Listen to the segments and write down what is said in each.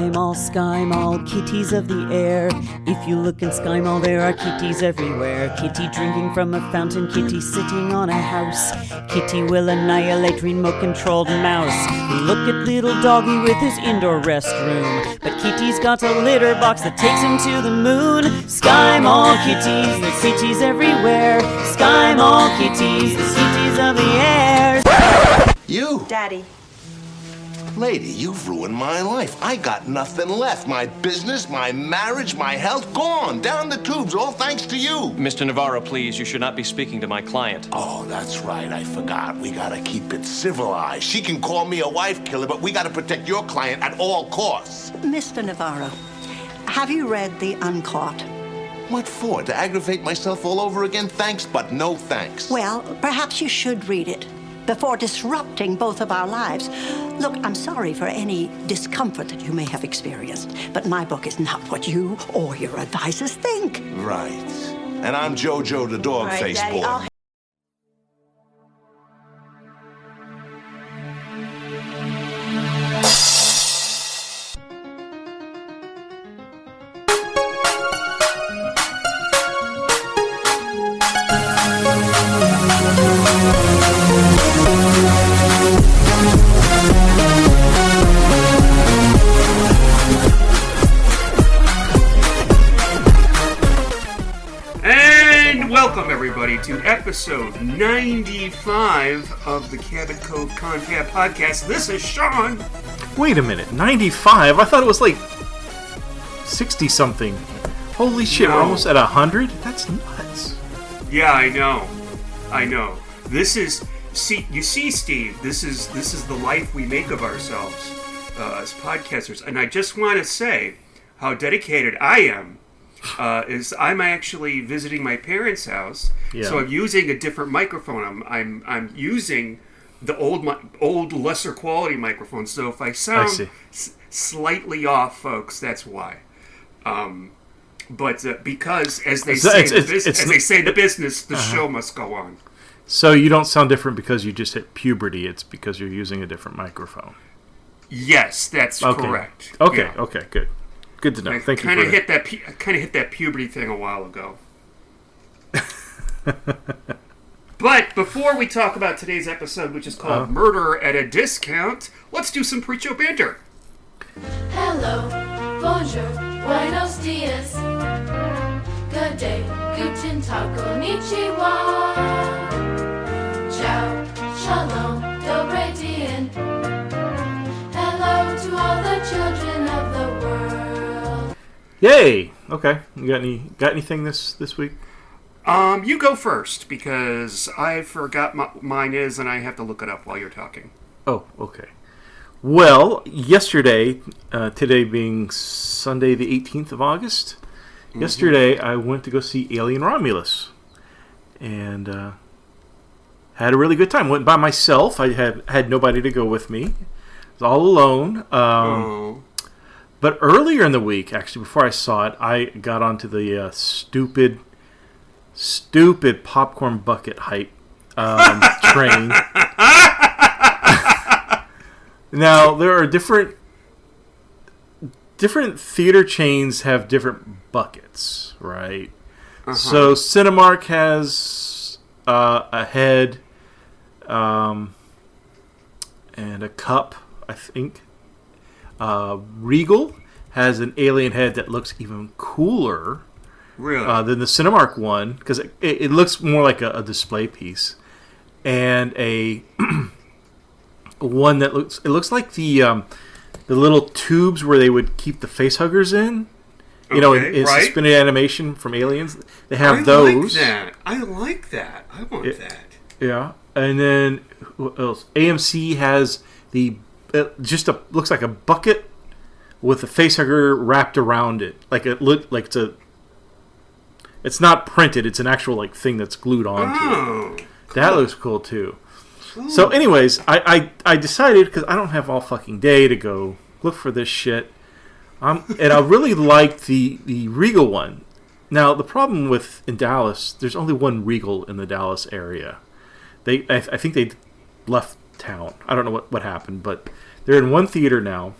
Sky Mall, kitties of the air. If you look in Sky Mall, there are kitties everywhere. Kitty drinking from a fountain, kitty sitting on a house. Kitty will annihilate remote-controlled mouse. Look at little doggy with his indoor restroom. But Kitty's got a litter box that takes him to the moon. Sky Mall kitties, there's kitties everywhere. Sky Mall kitties, the kitties of the air. You? Daddy. Lady, you've ruined my life. I got nothing left. My business, my marriage, my health, gone. Down the tubes, all thanks to you. Mr. Navarro, please, you should not be speaking to my client. Oh, that's right. I forgot. We gotta keep it civilized. She can call me a wife killer, but we gotta protect your client at all costs. Mr. Navarro, have you read The Uncaught? What for? To aggravate myself all over again? Thanks, but no thanks. Well, perhaps you should read it before disrupting both of our lives. Look, I'm sorry for any discomfort that you may have experienced, but my book is not what you or your advisors think. Right. And I'm Jojo the dog-faced boy. Welcome, everybody, to episode 95 of the Cabin Cove Confab podcast. This is Sean. Wait a minute, 95? I thought it was like 60-something. Holy shit, No. We're almost at 100? That's nuts. Yeah, I know. This is, you see, Steve, this is the life we make of ourselves as podcasters. And I just want to say how dedicated I am. Is I'm actually visiting my parents' house, so I'm using a different microphone. I'm using the old lesser quality microphone. So if I sound slightly off, folks, that's why. But because as they say in the business, the show must go on. So you don't sound different because you just hit puberty. It's because you're using a different microphone. Yes, that's correct. Okay, Yeah. okay, good. Good to know. I Thank you. I kind of hit that puberty thing a while ago. But before we talk about today's episode, which is called Murder at a Discount, let's do some pre-show banter. Hello, bonjour, buenos dias. Good day, guten tag, konnichiwa. Ciao, shalom, dobre dien. Hello to all the children of the world. Yay! Okay. You got anything this week? You go first, because I forgot mine is, and I have to look it up while you're talking. Oh, okay. Well, yesterday, today being Sunday the 18th of August, yesterday I went to go see Alien Romulus. And had a really good time. Went by myself. I had nobody to go with me. I was all alone. But earlier in the week, actually, before I saw it, I got onto the stupid popcorn bucket hype train. Now, there are different theater chains have different buckets, right? So Cinemark has a head and a cup, I think. Regal has an alien head that looks even cooler than the Cinemark one, because it looks more like a display piece, and a one that looks like the little tubes where they would keep the face huggers in. You know, in suspended animation from Aliens, they have those. I like that. I want that. Yeah, and then what else? AMC has looks like a bucket with a facehugger wrapped around it, it's not printed; it's an actual thing that's glued onto it. That looks cool too. Ooh. So, anyways, I decided, because I don't have all fucking day to go look for this shit, and I really liked the Regal one. Now, the problem in Dallas, there's only one Regal in the Dallas area. I think they left town. I don't know what happened, but they're in one theater now.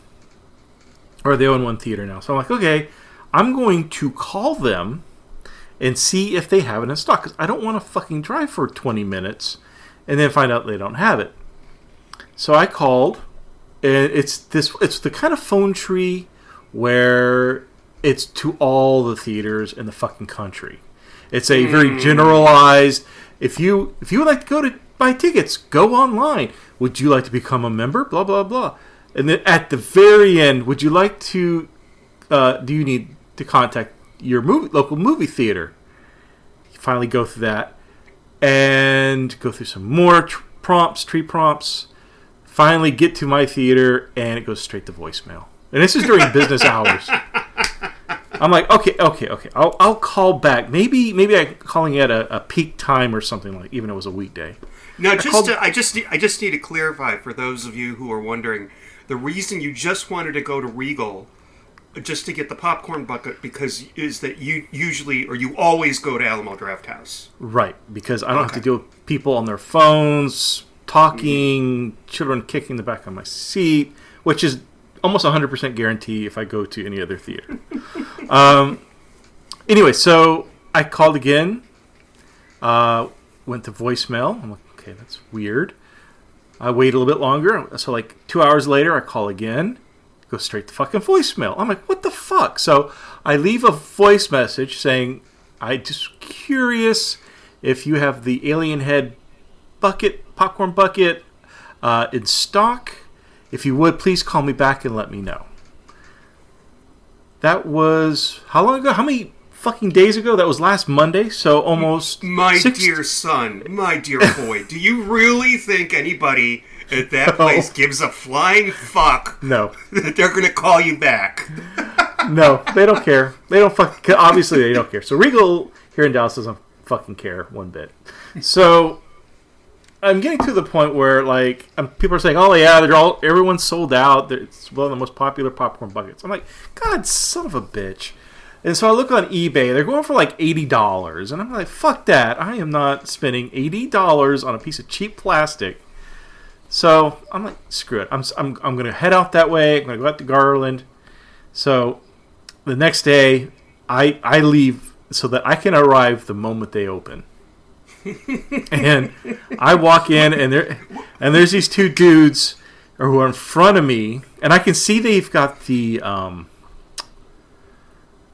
or they own one theater now. So I'm like, okay, I'm going to call them and see if they have it in stock, because I don't want to fucking drive for 20 minutes and then find out they don't have it. So I called, and it's the kind of phone tree where it's to all the theaters in the fucking country. It's a very generalized. If you would like to go to buy tickets, go online. Would you like to become a member? Blah blah blah. And then at the very end, would you like to? Do you need to contact your local movie theater? You finally go through that and go through some more tree prompts. Finally get to my theater, and it goes straight to voicemail. And this is during business hours. I'm like, okay. I'll call back. Maybe I'm calling at a peak time or something, like, even if it was a weekday. Now, I just need to clarify for those of you who are wondering, the reason you just wanted to go to Regal just to get the popcorn bucket is that you usually, or you always, go to Alamo Drafthouse. Right, because I don't have to deal with people on their phones talking, children kicking the back of my seat, which is almost 100% guarantee if I go to any other theater. Anyway, so I called again, went to voicemail. I'm like, okay, that's weird. I wait a little bit longer, so like 2 hours later, I call again, go straight to fucking voicemail. I'm like, what the fuck? So I leave a voice message saying, I'm just curious if you have the Alien Head popcorn bucket in stock. If you would, please call me back and let me know. That was, how long ago? How many fucking days ago? That was last Monday, so almost... My dear son, my dear boy, do you really think anybody at that place gives a flying fuck No. that they're going to call you back? No, they don't care. They don't fucking... Obviously, they don't care. So Regal here in Dallas doesn't fucking care one bit. So... I'm getting to the point where, like, people are saying, "Oh yeah, everyone's sold out. It's one of the most popular popcorn buckets." I'm like, God, son of a bitch! And so I look on eBay; they're going for like $80, and I'm like, "Fuck that! I am not spending $80 on a piece of cheap plastic." So I'm like, "Screw it! I'm going to head out that way. I'm going to go out to Garland." So the next day, I leave so that I can arrive the moment they open. And I walk in, and there's these two dudes who are in front of me, and I can see they've got the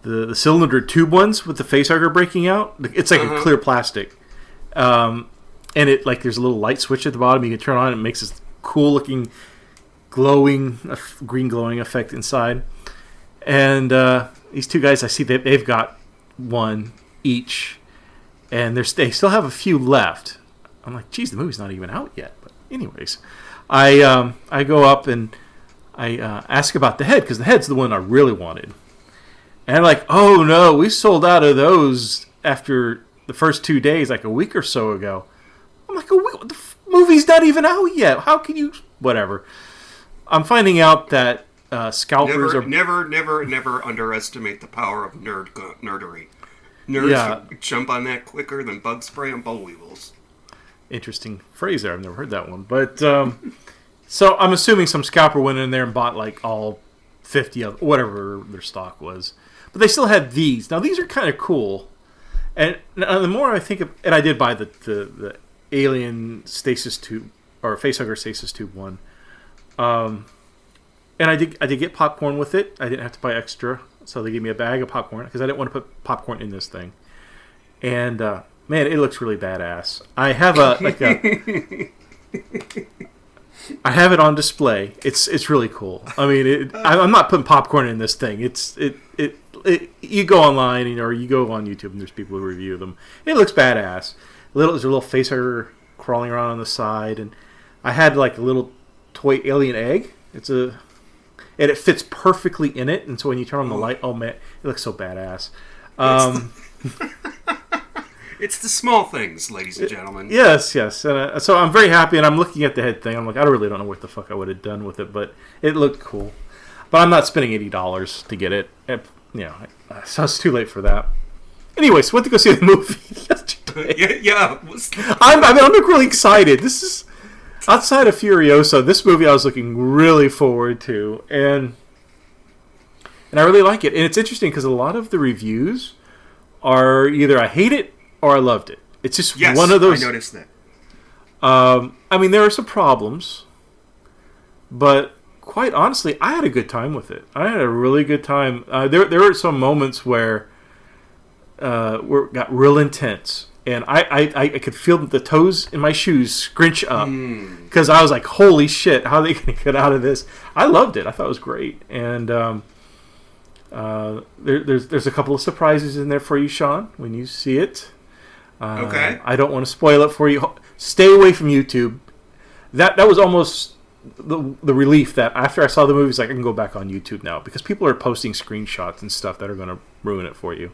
cylinder tube ones with the facehugger breaking out. It's like a clear plastic, and it, like, there's a little light switch at the bottom you can turn on. It makes this cool looking green glowing effect inside. And these two guys, I see that they've got one each. And they still have a few left. I'm like, geez, the movie's not even out yet. But anyways, I go up and I ask about the head, because the head's the one I really wanted. And I'm like, oh no, we sold out of those after the first 2 days, like a week or so ago. I'm like, the movie's not even out yet. How can you? Whatever. I'm finding out that scalpers never underestimate the power of nerdery. Nerds jump on that quicker than bug spray on boll weevils. Interesting phrase there. I've never heard that one. But so I'm assuming some scalper went in there and bought like all 50 of whatever their stock was. But they still had these. Now these are kind of cool. And the more I think of, and I did buy the Alien stasis tube, or facehugger stasis tube one. And I did get popcorn with it. I didn't have to buy extra. So they gave me a bag of popcorn, because I didn't want to put popcorn in this thing. And man, it looks really badass. I have I have it on display. It's really cool. I mean, I'm not putting popcorn in this thing. You go online, or you go on YouTube, and there's people who review them. It looks badass. There's a little facehugger crawling around on the side, and I had like a little toy alien egg. And it fits perfectly in it, and so when you turn on the light, oh man, it looks so badass. It's the small things, ladies and gentlemen. Yes. And, so I'm very happy, and I'm looking at the head thing. I'm like, I really don't know what the fuck I would have done with it, but it looked cool. But I'm not spending $80 to get it. So it's too late for that. Anyways, went to go see the movie yesterday. Yeah. I'm really excited. This is... Outside of Furiosa, this movie I was looking really forward to, and and I really like it. And it's interesting because a lot of the reviews are either I hate it or I loved it. It's just one of those. I noticed that. I mean, there are some problems, but quite honestly, I had a good time with it. I had a really good time. There were some moments where it got real intense, and I could feel the toes in my shoes scrunch up because I was like, "Holy shit! How are they going to get out of this?" I loved it. I thought it was great, and there's a couple of surprises in there for you, Sean, when you see it. Okay. I don't want to spoil it for you. Stay away from YouTube. That was almost the relief that after I saw the movie, it's like I can go back on YouTube now because people are posting screenshots and stuff that are going to ruin it for you.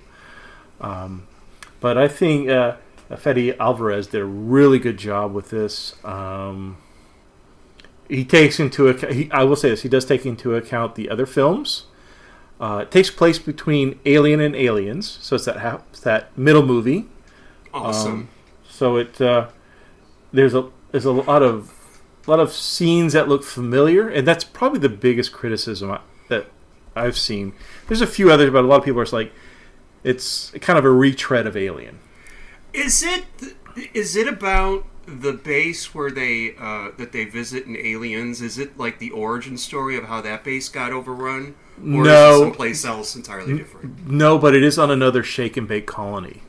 But I think Fede Alvarez did a really good job with this. He takes into account. I will say this: he does take into account the other films. It takes place between Alien and Aliens, so it's that middle movie. Awesome. So there's a lot of scenes that look familiar, and that's probably the biggest criticism that I've seen. There's a few others, but a lot of people are like, it's kind of a retread of Alien. Is it about the base where they that they visit in Aliens? Is it like the origin story of how that base got overrun, or No. is it someplace else entirely different? No, but it is on another shake and bake colony.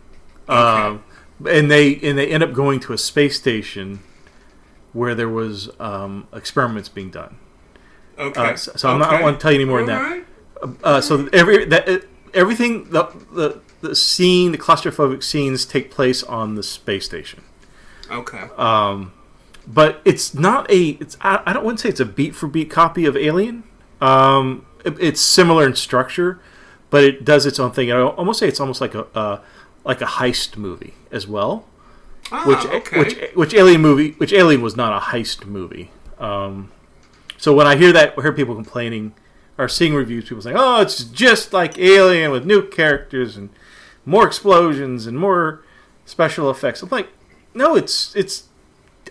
Okay. And they end up going to a space station where there was experiments being done. Okay. So I don't want to tell you any more than Alright. that. So everything the scene, the claustrophobic scenes take place on the space station. Okay. But it's not I wouldn't say it's a beat for beat copy of Alien. It's similar in structure, but it does its own thing. I almost say it's almost like a heist movie as well. Which Alien was not a heist movie. So when I hear people complaining or seeing reviews, people saying, "Oh, it's just like Alien with new characters and more explosions and more special effects." I'm like, no, it's.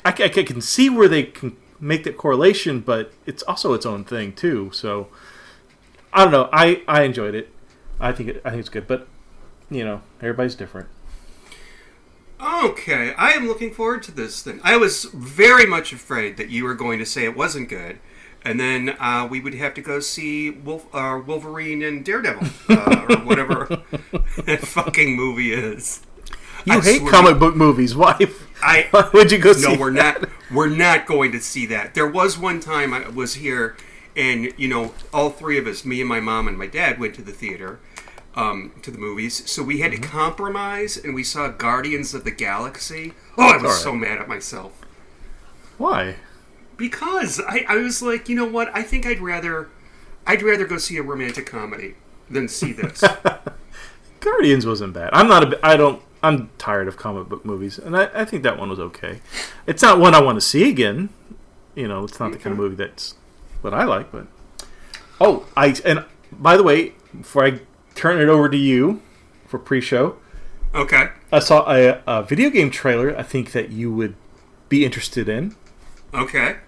I can see where they can make that correlation, but it's also its own thing too. So I don't know. I enjoyed it. I think it's good, but everybody's different. Okay, I am looking forward to this thing. I was very much afraid that you were going to say it wasn't good, and then we would have to go see Wolverine and Daredevil, or whatever that fucking movie is. You hate comic book movies. Why would you go see No, we're not going to see that. There was one time I was here, and, all three of us, me and my mom and my dad, went to the theater. To the movies, so we had to compromise, and we saw Guardians of the Galaxy. Oh, I was so mad at myself. Why? Because I was like, you know what? I think I'd rather go see a romantic comedy than see this. Guardians wasn't bad. I'm tired of comic book movies, and I think that one was okay. It's not one I want to see again. It's not the kind of movie that's what I like. But and by the way, before I turn it over to you for pre-show. Okay. I saw a video game trailer I think that you would be interested in. Okay.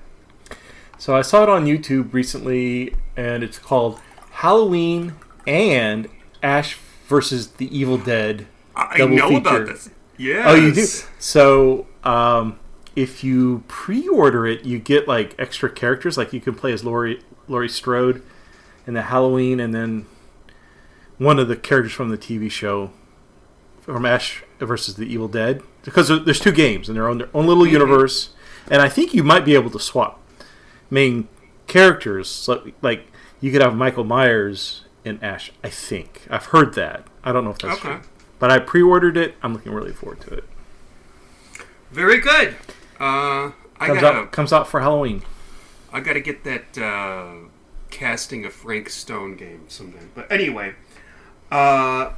So I saw it on YouTube recently, and it's called Halloween and Ash versus the Evil Dead double know feature. about this. Yes. Oh, you do? So if you pre-order it, you get like extra characters. Like you can play as Laurie Strode in the Halloween, and then one of the characters from the TV show, from Ash versus the Evil Dead, because there's two games and they're on their own little universe, and I think you might be able to swap main characters. So, like you could have Michael Myers and Ash. I think I've heard that. I don't know if that's true, but I pre-ordered it. I'm looking really forward to it. Very good. Comes out for Halloween. I got to get that casting of Frank Stone game sometime. But anyway. I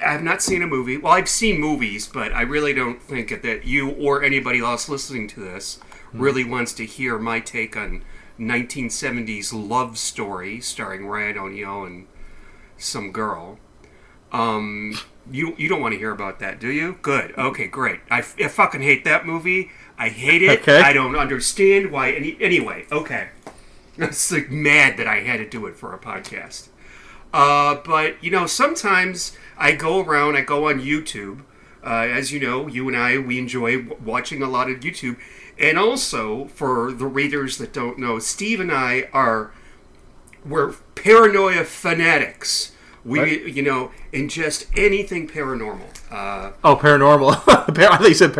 have not seen a movie. Well, I've seen movies, but I really don't think that you or anybody else listening to this really wants to hear my take on 1970s love story starring Ryan O'Neal and some girl. You don't want to hear about that, do you? Good. Okay, great. I fucking hate that movie. I hate it. Okay. I don't understand why. Anyway, okay. I was like mad that I had to do it for a podcast. But, sometimes I go around, I go on YouTube. As you know, you and I, we enjoy watching a lot of YouTube. And also, for the readers that don't know, Steve and I we're paranoia fanatics. We, ingest anything paranormal. Paranormal. I thought you said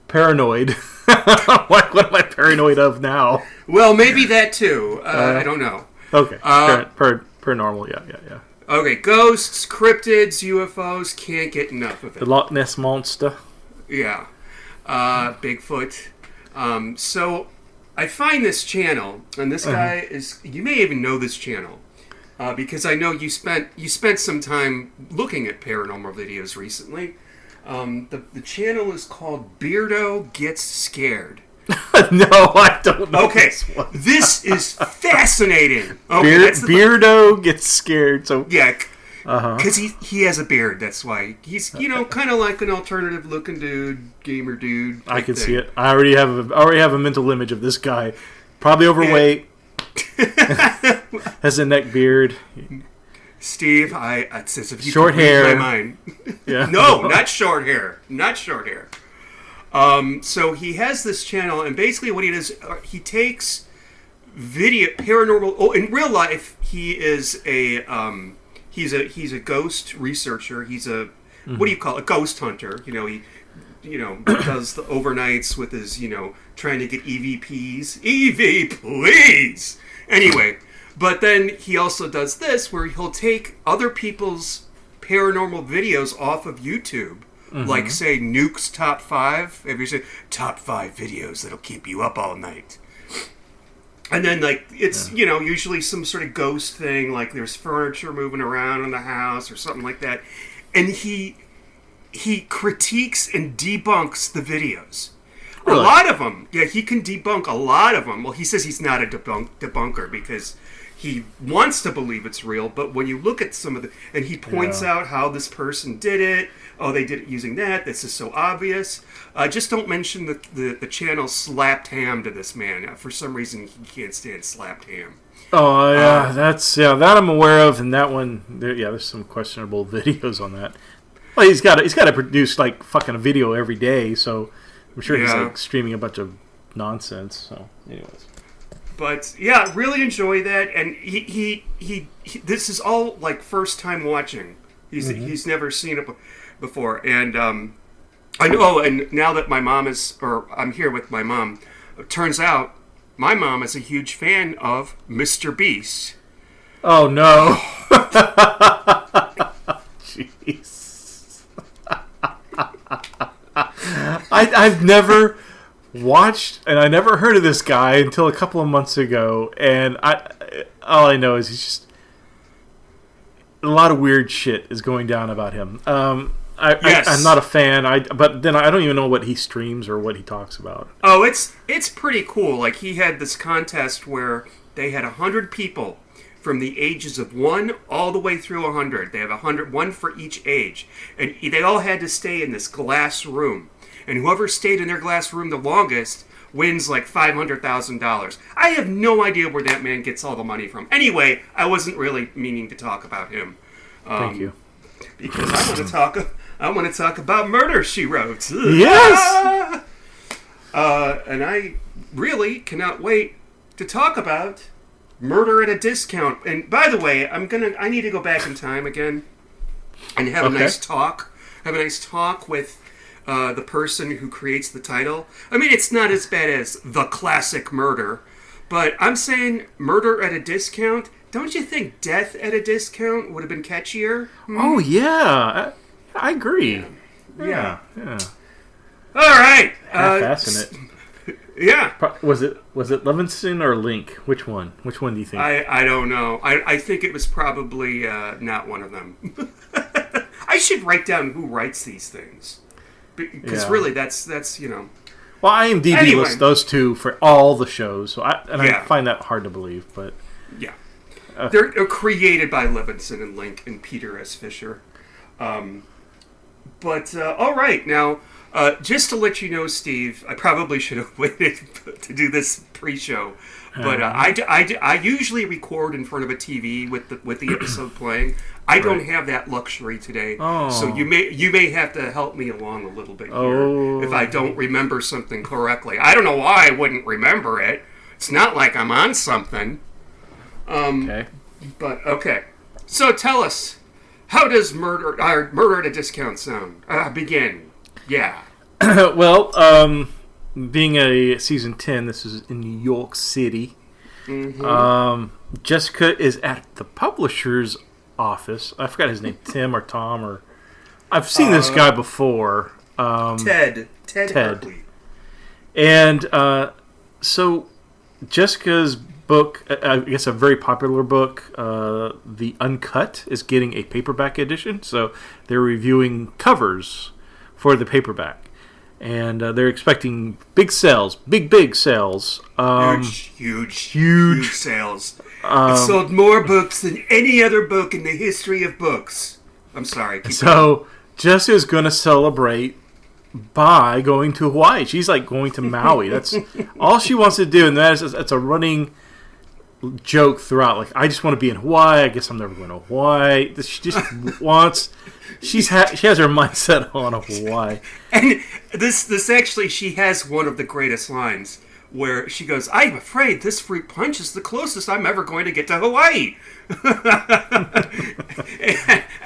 paranoid. What am I paranoid of now? Well, maybe that too. I don't know. Okay. Paranormal, yeah. Okay, ghosts, cryptids, UFOs, can't get enough of it. The Loch Ness Monster. Yeah. Bigfoot. So I find this channel, and this guy is, you may even know this channel, because I know you spent some time looking at paranormal videos recently. The channel is called Beardo Gets Scared. No, I don't know. Okay, this is fascinating. Okay, Beardo Gets Scared. So yeah, because he has a beard. That's why he's kind of like an alternative looking dude, gamer dude. I can see it. I already have a mental image of this guy, probably overweight, has a neck beard. Steve, it's as if you short could read hair. my mind. Yeah. No, not short hair. Not short hair. So he has this channel, and basically what he does, he takes paranormal. Oh, in real life, he is he's a ghost researcher. He's a what do you call it? A ghost hunter? He does the overnights with his trying to get EVPs. EV, please. Anyway, but then he also does this where he'll take other people's paranormal videos off of YouTube. Like, say, Nuke's Top 5. Have you said Top 5 videos that'll keep you up all night? And then, like, it's, usually some sort of ghost thing, like there's furniture moving around in the house or something like that. And he critiques and debunks the videos. Really? A lot of them. Yeah, he can debunk a lot of them. Well, he says he's not a debunker because he wants to believe it's real, but when you look at some of the... And he points out how this person did it. Oh, they did it using that. This is so obvious. Just don't mention the channel Slapped Ham to this man. For some reason, he can't stand Slapped Ham. Oh, yeah. That I'm aware of, and that one... there's some questionable videos on that. Well, he's got to produce, like, fucking a video every day, so I'm sure he's, like, streaming a bunch of nonsense. So, anyways... But yeah, really enjoy that, and he this is all like first time watching. He's never seen it before, and I know. And now that my mom I'm here with my mom. It turns out my mom is a huge fan of Mr. Beast. Oh no! Jeez, I've never watched, and I never heard of this guy until a couple of months ago, and all I know is he's just a lot of weird shit is going down about him. I'm not a fan, but then I don't even know what he streams or what he talks about. Oh, it's pretty cool. Like, he had this contest where they had 100 people from the ages of 1 all the way through 100. They have 100, one for each age, and they all had to stay in this glass room. And whoever stayed in their glass room the longest wins like $500,000. I have no idea where that man gets all the money from. Anyway, I wasn't really meaning to talk about him. Thank you. Because I want to talk about Murder, She Wrote. Yes. And I really cannot wait to talk about Murder at a Discount. And by the way, I need to go back in time again and have a nice talk. Have a nice talk with the person who creates the title. I mean, it's not as bad as The Classic Murder, but I'm saying Murder at a Discount. Don't you think Death at a Discount would have been catchier? Oh, yeah. I agree. Yeah. Yeah. All right. Fascinating. Yeah. Was it Levinson or Link? Which one? Which one do you think? I don't know. I think it was probably not one of them. I should write down who writes these things. Because really, that's Well, IMDb lists those two for all the shows, so I find that hard to believe, but... Yeah. They're created by Levinson and Link and Peter S. Fisher. But, all right, now, Just to let you know, Steve, I probably should have waited to do this pre-show, but I usually record in front of a TV with the episode playing. I don't have that luxury today, so you may have to help me along a little bit here if I don't remember something correctly. I don't know why I wouldn't remember it. It's not like I'm on something. Okay. But okay, so tell us, how does Murder at a Discount sound? Begin. Yeah. Well, being a season 10, this is in New York City. Jessica is at the publisher's office. I forgot his name, Tim or Tom, or I've seen this guy before. Ted Hartley. And so Jessica's book, I guess a very popular book, The Uncut, is getting a paperback edition. So they're reviewing covers for the paperback. And they're expecting big sales, big sales. Huge sales. It sold more books than any other book in the history of books. I'm sorry. So Jessica's going to celebrate by going to Hawaii. She's like going to Maui. That's all she wants to do, and that's a running joke throughout. Like, I just want to be in Hawaii. I guess I'm never going to Hawaii. She just wants. She has her mindset on Hawaii. And this actually, she has one of the greatest lines where she goes, "I'm afraid this fruit punch is the closest I'm ever going to get to Hawaii."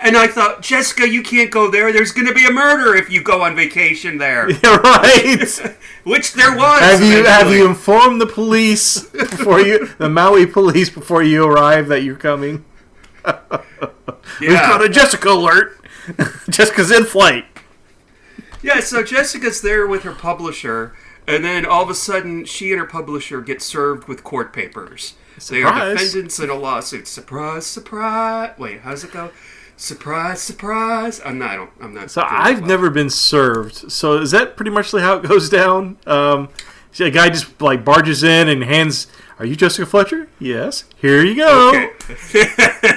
And I thought, Jessica, you can't go there. There's going to be a murder if you go on vacation there. Yeah, right. Which there was. Have you informed the police the Maui police before you arrive that you're coming? We've got a Jessica alert. Jessica's in flight. Yeah, so Jessica's there with her publisher, and then all of a sudden, she and her publisher get served with court papers. Surprise. They are defendants in a lawsuit. Surprise, surprise. Wait, how's it go? Surprise, surprise. I'm not. So I've never been served. So is that pretty much how it goes down? A guy just like barges in and hands. Are you Jessica Fletcher? Yes. Here you go. Okay.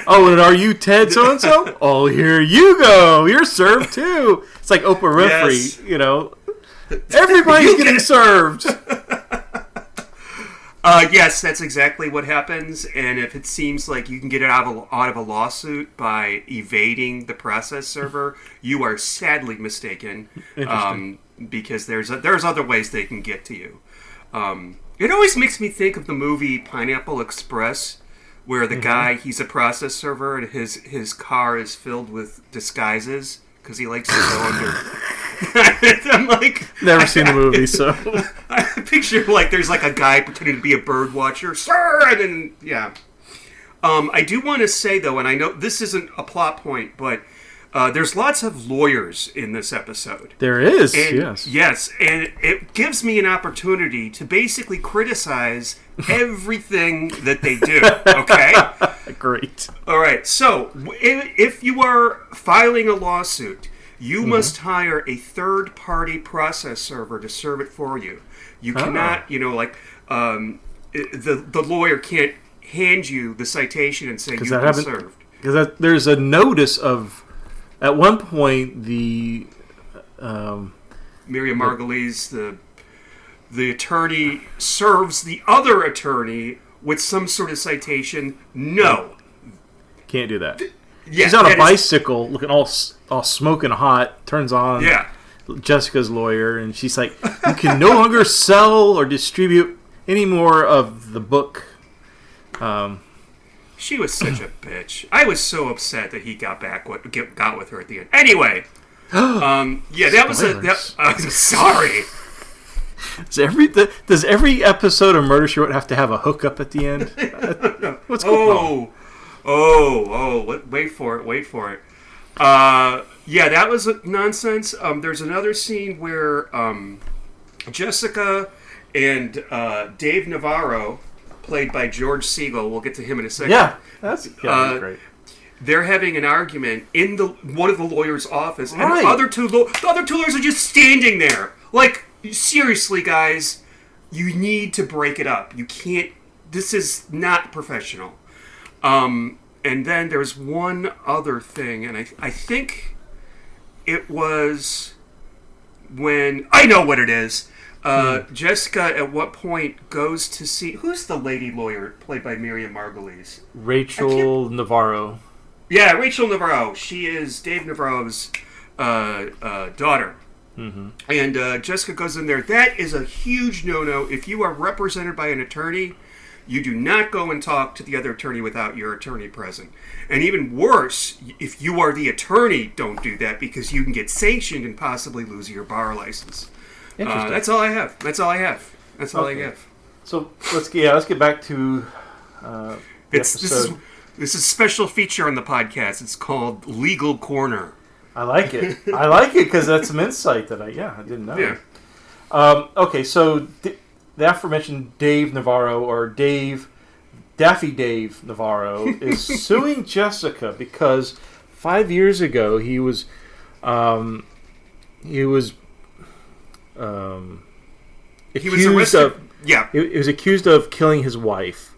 Oh, and are you Ted so and so? Oh, here you go. You're served too. It's like Oprah Winfrey. Yes. Everybody's getting served. Yes, that's exactly what happens. And if it seems like you can get out of a lawsuit by evading the process server, you are sadly mistaken. Because there's other ways they can get to you. It always makes me think of the movie Pineapple Express, where the guy, he's a process server and his car is filled with disguises because he likes to go under. I'm like, never seen the movie, so I picture like there's like a guy pretending to be a bird watcher, sir, and then yeah. I do want to say though, and I know this isn't a plot point, but there's lots of lawyers in this episode. There is, and, yes, and it gives me an opportunity to basically criticize everything that they do. Okay, great. All right, so if you are filing a lawsuit, you must hire a third-party process server to serve it for you. You cannot, the lawyer can't hand you the citation and say you've been served. Because there's a notice of, at one point, the Miriam Margolyes, the attorney, serves the other attorney with some sort of citation. No. Can't do that. Yeah, she's on a bicycle, looking all smoking hot, turns on Jessica's lawyer, and she's like, you can no longer sell or distribute any more of the book. She was such a bitch. I was so upset that he got with her at the end. Anyway, that was I'm sorry. Does every episode of Murder, She Wrote have to have a hookup at the end? What's going on? Wait for it. That was nonsense. There's another scene where Jessica and Dave Navarro, played by George Siegel, we'll get to him in a second. Yeah, that's great. They're having an argument in one of the lawyer's office, and the other two lawyers are just standing there. Like, seriously, guys, you need to break it up. You can't. This is not professional. And then there's one other thing, and I think it was when I know what it is. Jessica, at what point, goes to see who's the lady lawyer played by Miriam Margolyes? Rachel Navarro. Yeah, Rachel Navarro. She is Dave Navarro's daughter. Mm-hmm. And Jessica goes in there. That is a huge no-no. If you are represented by an attorney, you do not go and talk to the other attorney without your attorney present. And even worse, if you are the attorney, don't do that because you can get sanctioned and possibly lose your bar license. Interesting. That's all I have. That's all I have. So let's get back to the episode. This is a special feature on the podcast. It's called Legal Corner. I like it. I like it because that's some insight that I didn't know. Yeah. Okay, so the aforementioned Dave Navarro, or Daffy Dave Navarro, is suing Jessica because 5 years ago he was accused he was accused of killing his wife.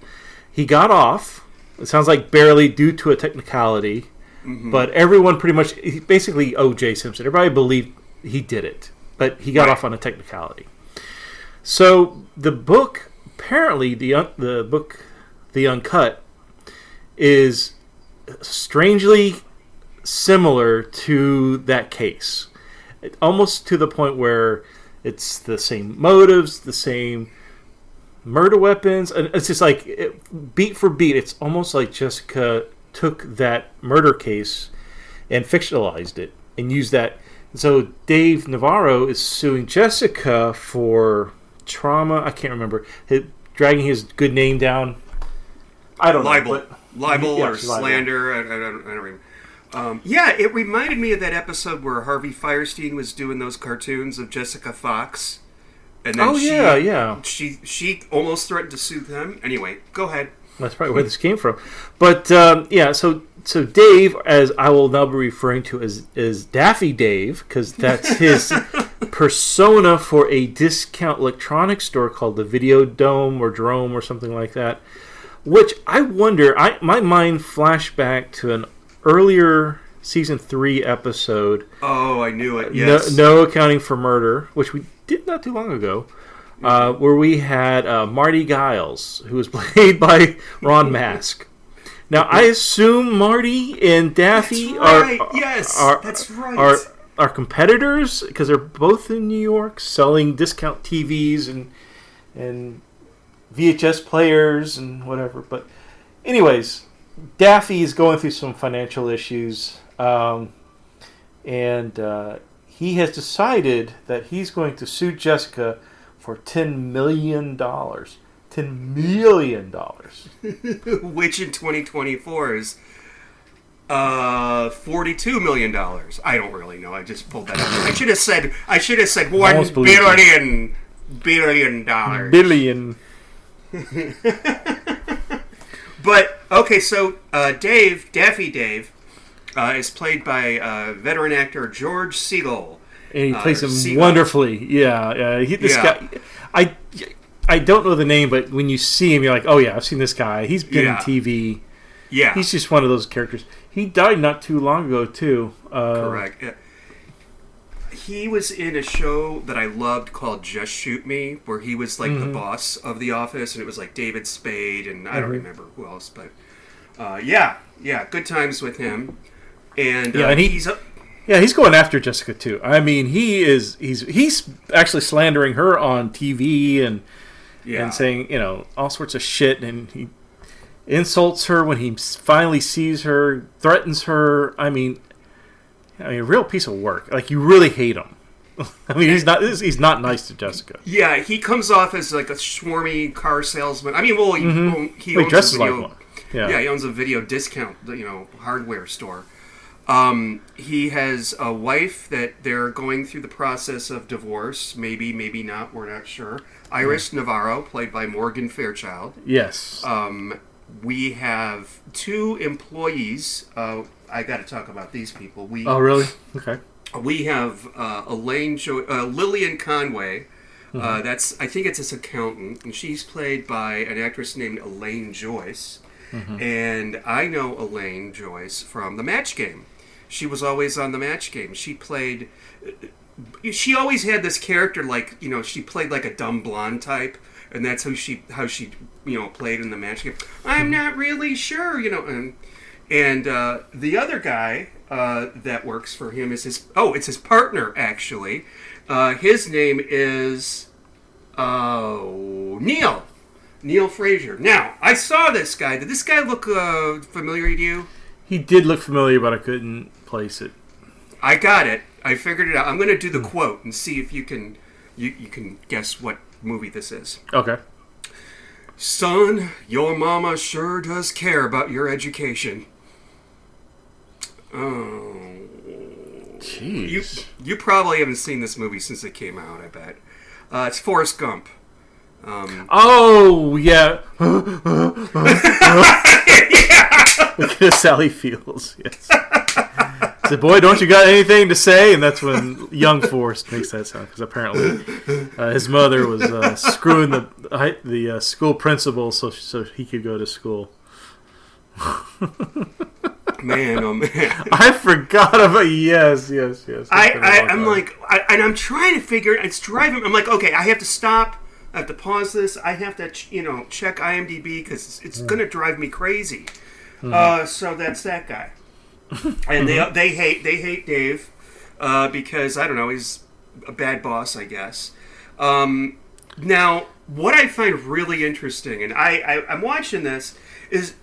He got off. It sounds like barely due to a technicality, but everyone pretty much, basically O.J. Simpson, everybody believed he did it, but he got off on a technicality. So the book, apparently the book, The Uncut, is strangely similar to that case. Almost to the point where it's the same motives, the same murder weapons, and it's just like beat for beat. It's almost like Jessica took that murder case and fictionalized it and used that. So Dave Navarro is suing Jessica for trauma. I can't remember. Dragging his good name down. I don't know. Libel or slander. I don't remember. It reminded me of that episode where Harvey Fierstein was doing those cartoons of Jessica Fox. And then she almost threatened to sue them. Anyway, go ahead. That's probably where this came from. But, so Dave, as I will now be referring to as Daffy Dave, because that's his persona for a discount electronics store called the Video Dome or Drome or something like that, which I wonder, my mind flashed back to an earlier season 3 episode. Oh, I knew it. Yes. No Accounting for Murder, which we did not too long ago, where we had Marty Giles, who was played by Ron Mask. Now, I assume Marty and Daffy are competitors because they're both in New York selling discount TVs and VHS players and whatever. But anyways, Daffy is going through some financial issues, and he has decided that he's going to sue Jessica for $10 million. $10 million. Which in 2024 is $42 million. I don't really know. I just pulled that out. I should have said $1 billion. Billion. But okay, so Daffy Dave, is played by veteran actor George Segal. And he plays him wonderfully. Yeah. This guy, I don't know the name, but when you see him, you're like, oh yeah, I've seen this guy. He's been in TV. Yeah. He's just one of those characters. He died not too long ago, too. Correct. He was in a show that I loved called Just Shoot Me, where he was like the boss of The Office, and it was like David Spade, and I don't remember who else, but good times with him. And he's going after Jessica too. I mean, he's actually slandering her on TV and saying all sorts of shit, and he insults her when he finally sees her, threatens her. I mean, a real piece of work. Like, you really hate him. I mean, he's not nice to Jessica. Yeah, he comes off as like a swarmy car salesman. I mean, he owns dresses a video, like one. Yeah, he owns a video discount, hardware store. He has a wife that they're going through the process of divorce. Maybe not. We're not sure. Iris Navarro, played by Morgan Fairchild. Yes. We have 2 employees. I got to talk about these people. Oh, really? Okay. We have Lillian Conway. I think it's his accountant, and she's played by an actress named Elaine Joyce. And I know Elaine Joyce from The Match Game. She was always on The Match Game. She played she always had this character, like, she played like a dumb blonde type, and that's how she played in the match. I'm not really sure, and the other guy that works for him is it's his partner, actually. His name is Neil Fraser. Now, I saw this guy. Did this guy look familiar to you? He did look familiar, but I couldn't place it. I got it. I figured it out. I'm going to do the quote and see if you can guess what movie this is. Okay. Son, your mama sure does care about your education. Oh. Jeez. You probably haven't seen this movie since it came out, I bet. It's Forrest Gump. Oh, yeah. Look at how Sally feels. Yes. Said, boy, don't you got anything to say? And that's when young Forrest makes that sound, because apparently his mother was screwing the school principal so he could go to school. Man, oh man! I forgot about yes. I'm trying to figure. It's driving. I'm like, okay, I have to stop. I have to pause this. I have to, check IMDb because it's going to drive me crazy. So that's that guy, and they hate Dave because I don't know, he's a bad boss, I guess. Now, what I find really interesting, and I'm watching this, is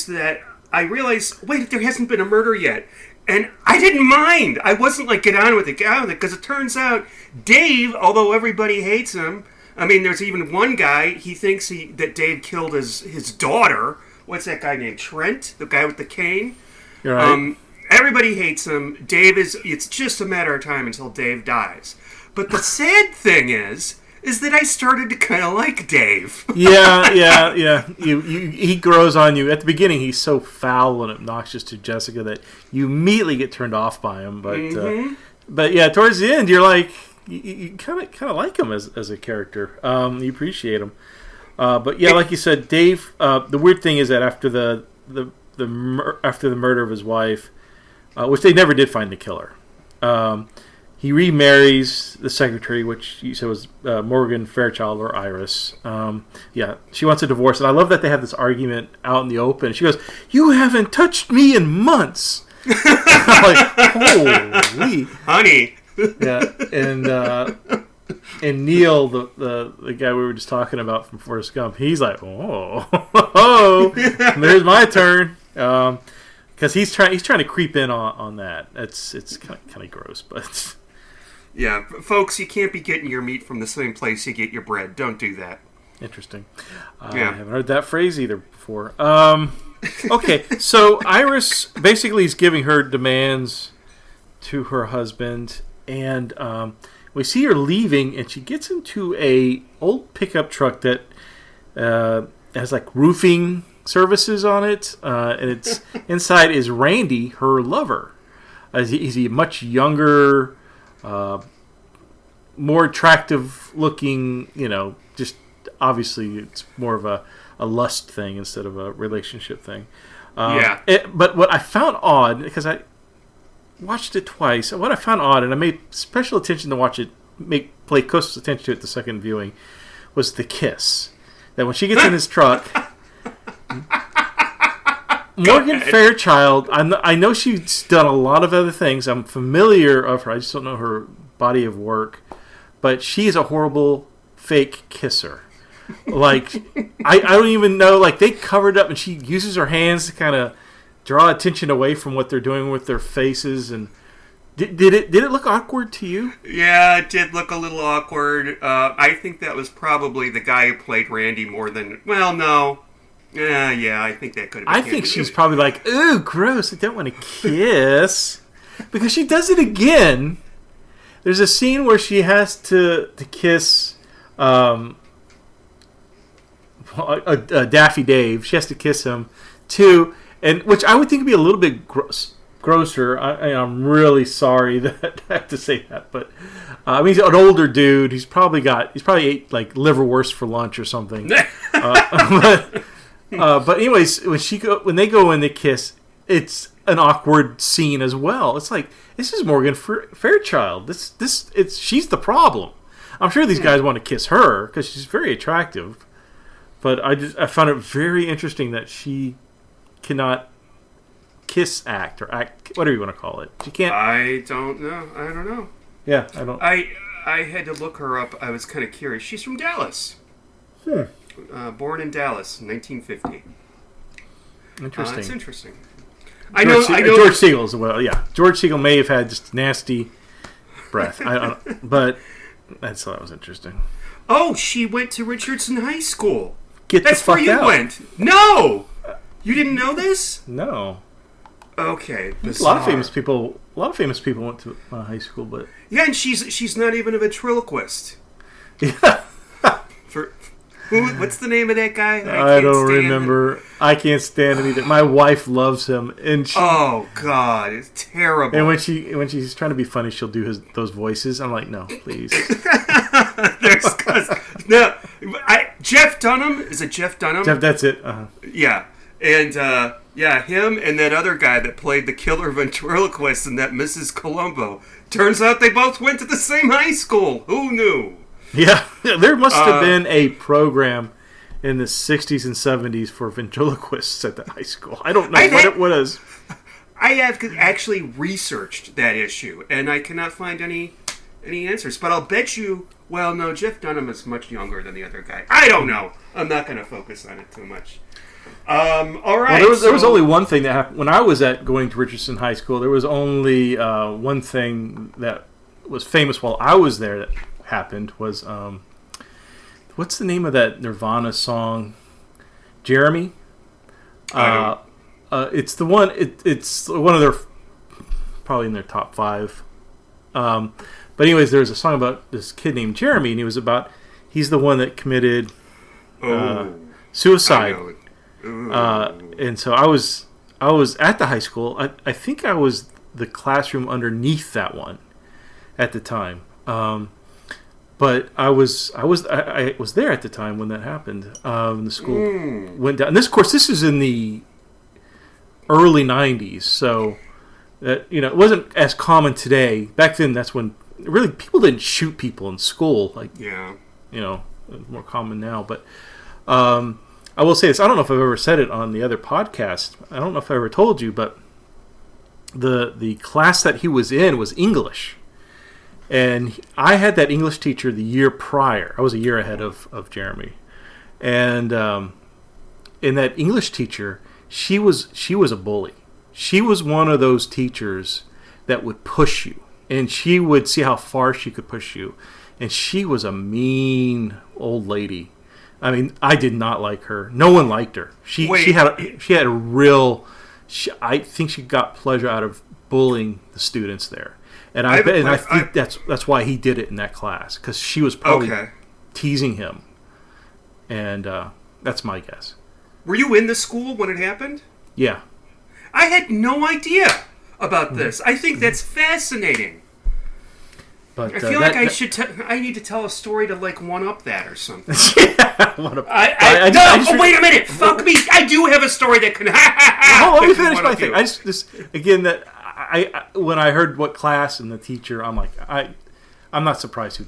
that I realize, wait, there hasn't been a murder yet. And I didn't mind. I wasn't like, get on with it, because it turns out Dave, although everybody hates him, I mean, there's even one guy, he thinks that Dave killed his daughter. What's that guy named? Trent? The guy with the cane? You're right. Everybody hates him. It's just a matter of time until Dave dies. But the sad thing is that I started to kind of like Dave. Yeah. He grows on you. At the beginning, he's so foul and obnoxious to Jessica that you immediately get turned off by him. But yeah, towards the end, you're like, you kind of like him as a character. You appreciate him. But yeah, like you said, Dave. The weird thing is that after the murder of his wife, which they never did find the killer. He remarries the secretary, which you said was Morgan Fairchild, or Iris. She wants a divorce. And I love that they have this argument out in the open. She goes, "You haven't touched me in months." I'm like, holy. Honey. Yeah, and Neil, the guy we were just talking about from Forrest Gump, he's like, oh, there's my turn. Because he's trying to creep in on that. It's kind of gross, but... Yeah, folks, you can't be getting your meat from the same place you get your bread. Don't do that. Interesting. Yeah. I haven't heard that phrase either before. Okay, so Iris basically is giving her demands to her husband, and we see her leaving, and she gets into a old pickup truck that has like roofing services on it, and it's inside is Randy, her lover. He's a much younger, more attractive looking, just obviously it's more of a lust thing instead of a relationship thing. But what I found odd, because I watched it twice, what I found odd, and I made special attention to watch it, play close attention to it the second viewing, was the kiss. That when she gets in his truck, Morgan Fairchild, I know she's done a lot of other things. I'm familiar of her. I just don't know her body of work. But she is a horrible fake kisser. Like, I don't even know. Like, they covered up, and she uses her hands to kind of draw attention away from what they're doing with their faces. And did it look awkward to you? Yeah, it did look a little awkward. I think that was probably the guy who played Randy more than... Well, no. Yeah, I think that could have been... I think she's probably like, ooh, gross, I don't want to kiss. Because she does it again. There's a scene where she has to kiss Daffy Dave. She has to kiss him, too, and which I would think would be a little bit grosser. I'm really sorry that I have to say that, but I mean, he's an older dude. He's probably ate like liverwurst for lunch or something. But anyways, when they go in to kiss, it's an awkward scene as well. It's like, this is Morgan Fairchild. She's the problem. I'm sure these guys want to kiss her because she's very attractive, but I found it very interesting that she cannot kiss act or act, whatever you want to call it. She can't. I don't know. Yeah, I don't. I had to look her up. I was kind of curious. She's from Dallas. Born in Dallas, 1950. Interesting. That's interesting. I know George Siegel as well. Yeah, George Siegel may have had just nasty breath. I don't, but I thought that was interesting. Oh, she went to Richardson High School. That's the fuck where you out. went. No, you didn't know this? No. Okay, A bizarre. lot of famous people went to high school, but yeah, and she's not even a ventriloquist. yeah. What's the name of that guy? I don't remember. I can't stand him either. My wife loves him, and oh God, it's terrible. And when she's trying to be funny, she'll do those voices. I'm like, no, please. Jeff Dunham, is it Jeff Dunham? That's it. Uh-huh. Yeah, and him and that other guy that played the killer ventriloquist in that Mrs. Columbo. Turns out they both went to the same high school. Who knew? Yeah, there must have been a program in the 60s and 70s for ventriloquists at the high school. I don't know what it was. I have actually researched that issue, and I cannot find any answers. But I'll bet you, well, no, Jeff Dunham is much younger than the other guy. I don't know. I'm not going to focus on it too much. All right. Well, there was only one thing that happened. When I was going to Richardson High School, there was only one thing that was famous while I was there that happened was what's the name of that Nirvana song? Jeremy. It's the one. It's one of their probably in their top 5. But anyways, there's a song about this kid named Jeremy, and he's the one that committed suicide. And so I was at the high school. I think I was the classroom underneath that one at the time. But I was there at the time when that happened. The school went down. And this is in the early 90s, so that it wasn't as common today. Back then, that's when really people didn't shoot people in school. More common now. But I will say this: I don't know if I've ever said it on the other podcast. I don't know if I ever told you, but the class that he was in was English. And I had that English teacher the year prior. I was a year ahead of Jeremy. And in that English teacher, she was a bully. She was one of those teachers that would push you. And she would see how far she could push you. And she was a mean old lady. I mean, I did not like her. No one liked her. She had a real... I think she got pleasure out of bullying the students there. And I think that's why he did it in that class, because she was probably teasing him, and that's my guess. Were you in the school when it happened? Yeah. I had no idea about this. I think that's fascinating. But I feel I need to tell a story to one up that or something. Yeah, wait a minute! Fuck me! I do have a story that can. Let me finish my thing. When I heard what class and the teacher, I'm like, I'm not surprised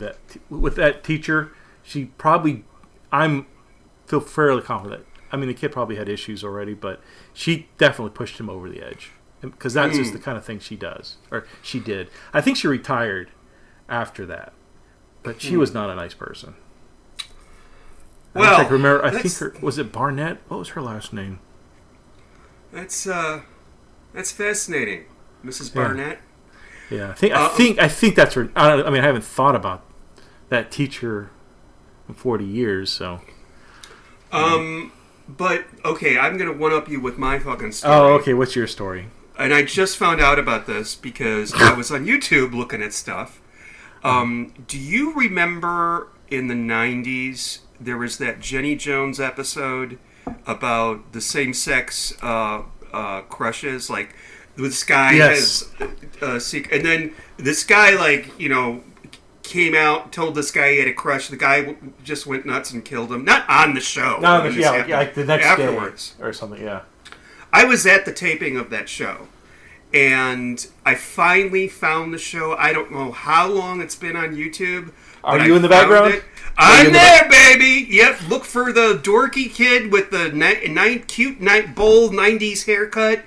with that teacher. She probably, feel fairly confident. I mean, the kid probably had issues already, but she definitely pushed him over the edge, because that's just the kind of thing she does, or she did. I think she retired after that, but she was not a nice person. I think was it Barnett? What was her last name? That's fascinating. Mrs. Barnett. Yeah, I think that's her. I haven't thought about that teacher in 40 years. So. But okay, I'm gonna one up you with my fucking story. Oh, okay. What's your story? And I just found out about this because I was on YouTube looking at stuff. Do you remember in the 90s there was that Jenny Jones episode about the same-sex crushes, like this guy has and then this guy came out, told this guy he had a crush. The guy just went nuts and killed him. Not on the show. Like the next afterwards day or something. Yeah. I was at the taping of that show, and I finally found the show. I don't know how long it's been on YouTube. Are but you I in the found background? it. I'm there, baby. Yep. Look for the dorky kid with the cute bowl 90s haircut,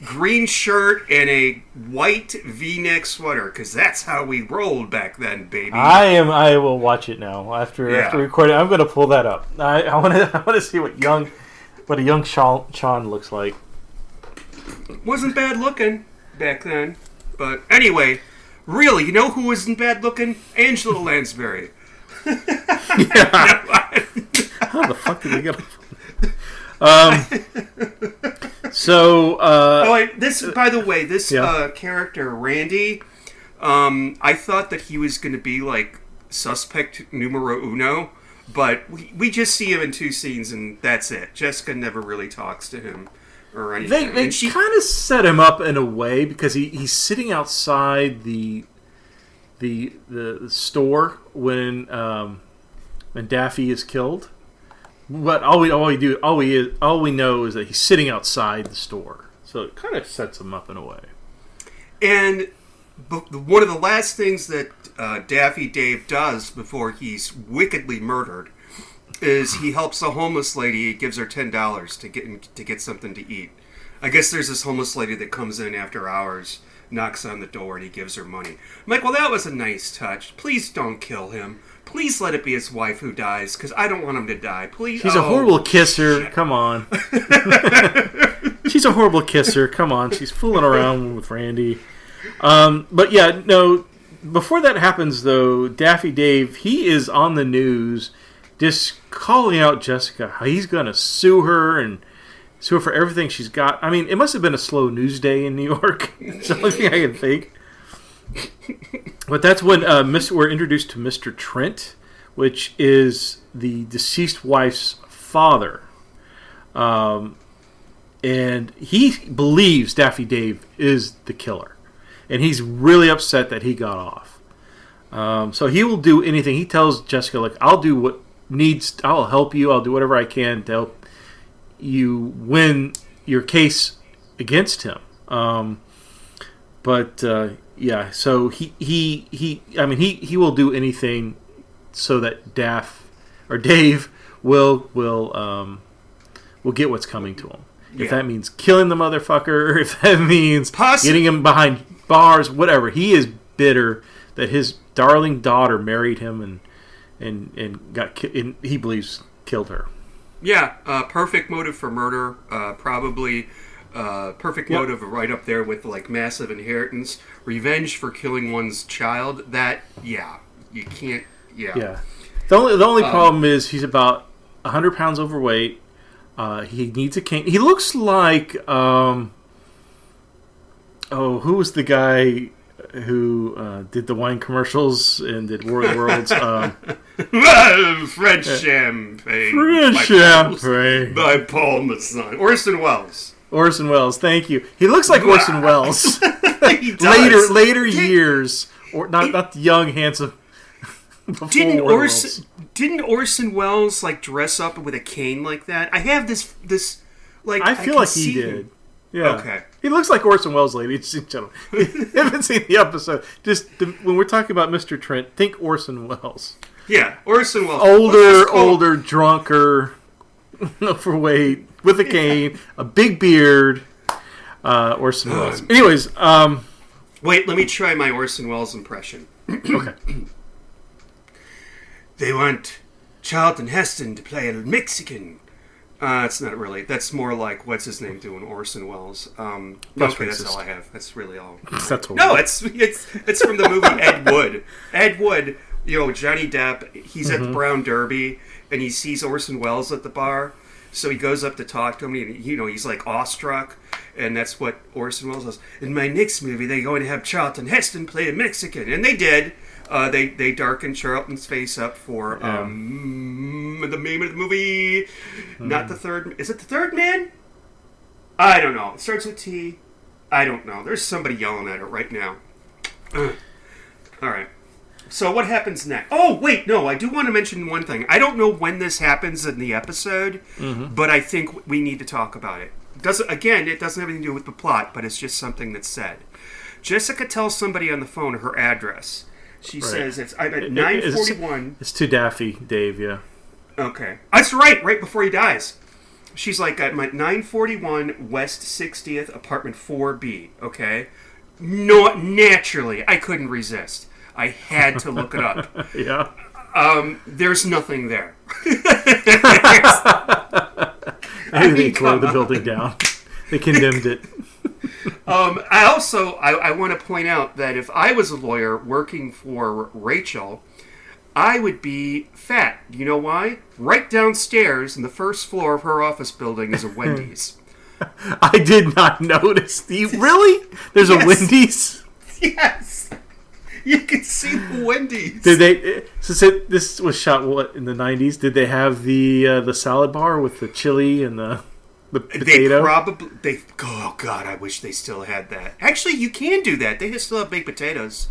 green shirt, and a white V-neck sweater. Because that's how we rolled back then, baby. I will watch it now after recording. I'm going to pull that up. I want to see what a young Sean looks like. Wasn't bad looking back then, but anyway. Really, you know who wasn't bad looking? Angela Lansbury. How the fuck did we get? By the way, this character Randy, I thought that he was going to be like suspect numero uno, but we just see him in 2 scenes and that's it. Jessica never really talks to him. Or anything. They kind of set him up in a way because he's sitting outside the store when Daffy is killed. But all we know is that he's sitting outside the store, so it kind of sets him up in a way. And one of the last things that Daffy Dave does before he's wickedly murdered is he helps a homeless lady. He gives her $10 to get something to eat. I guess there's this homeless lady that comes in after hours, knocks on the door, and he gives her money. I'm like, well, that was a nice touch. Please don't kill him. Please let it be his wife who dies, because I don't want him to die. Please. She's a horrible kisser. Shit. Come on. She's a horrible kisser. Come on. She's fooling around with Randy. But yeah, no. Before that happens, though, Daffy Dave, he is on the news just calling out Jessica, how he's going to sue her for everything she's got. I mean, it must have been a slow news day in New York. It's the only thing I can think. But that's when we're introduced to Mr. Trent, which is the deceased wife's father. And he believes Daffy Dave is the killer. And he's really upset that he got off. So he will do anything. He tells Jessica, like, I'll help you. I'll do whatever I can to help you win your case against him. Yeah. So he will do anything so that Dave will get what's coming to him. Yeah. If that means killing the motherfucker, if that means getting him behind bars, whatever. He is bitter that his darling daughter married him and he believes killed her. Yeah, perfect motive for murder. Probably perfect motive right up there with like massive inheritance, revenge for killing one's child. That you can't. Yeah. The only problem is he's about 100 pounds overweight. He needs a cane. He looks like who was the guy who did the wine commercials and did War of the Worlds? French Champagne. French Champagne. By Paul Masson. Orson Welles, thank you. He looks like Orson Welles. He does. Later years. Or not the young, handsome. Didn't Orson Welles like dress up with a cane like that? I have this like I feel like he did. Him. Yeah. Okay. He looks like Orson Welles, ladies and gentlemen. If you haven't seen the episode, when we're talking about Mr. Trent, think Orson Welles. Yeah, Orson Welles. Older, drunker, overweight, with a cane, a big beard. Orson Welles. Anyways, wait, let me try my Orson Welles impression. Okay. They want Charlton Heston to play a Mexican. It's not really. That's more like what's his name doing Orson Welles. Okay, that's all I have. That's really all. No, it's from the movie Ed Wood. Ed Wood, Johnny Depp. He's at the Brown Derby and he sees Orson Welles at the bar. So he goes up to talk to him. And, he's like awestruck, and that's what Orson Welles does. In my next movie, they're going to have Charlton Heston play a Mexican, and they did. They darkened Charlton's face up for the name of the movie. Not the third. Is it the Third Man? I don't know. It starts with T. I don't know. There's somebody yelling at it right now. All right. So what happens next? Oh, wait, no. I do want to mention one thing. I don't know when this happens in the episode, but I think we need to talk about it. Doesn't again, it doesn't have anything to do with the plot, but it's just something that's said. Jessica tells somebody on the phone her address. She says I'm at 941. It's to Daffy, Dave, yeah. Okay. That's right before he dies. She's like, I'm at 941 West 60th, apartment 4B, okay? No, naturally, I couldn't resist. I had to look it up. Yeah. There's nothing there. They tore the building down. They condemned it. I want to point out that if I was a lawyer working for Rachel, I would be fat. You know why? Right downstairs in the first floor of her office building is a Wendy's. I did not notice. Really? There's Yes. a Wendy's? Yes! You can see the Wendy's. Did they? This was shot in the 90s? Did they have the salad bar with the chili and the potato? Oh God, I wish they still had that. Actually, you can do that. They still have baked potatoes.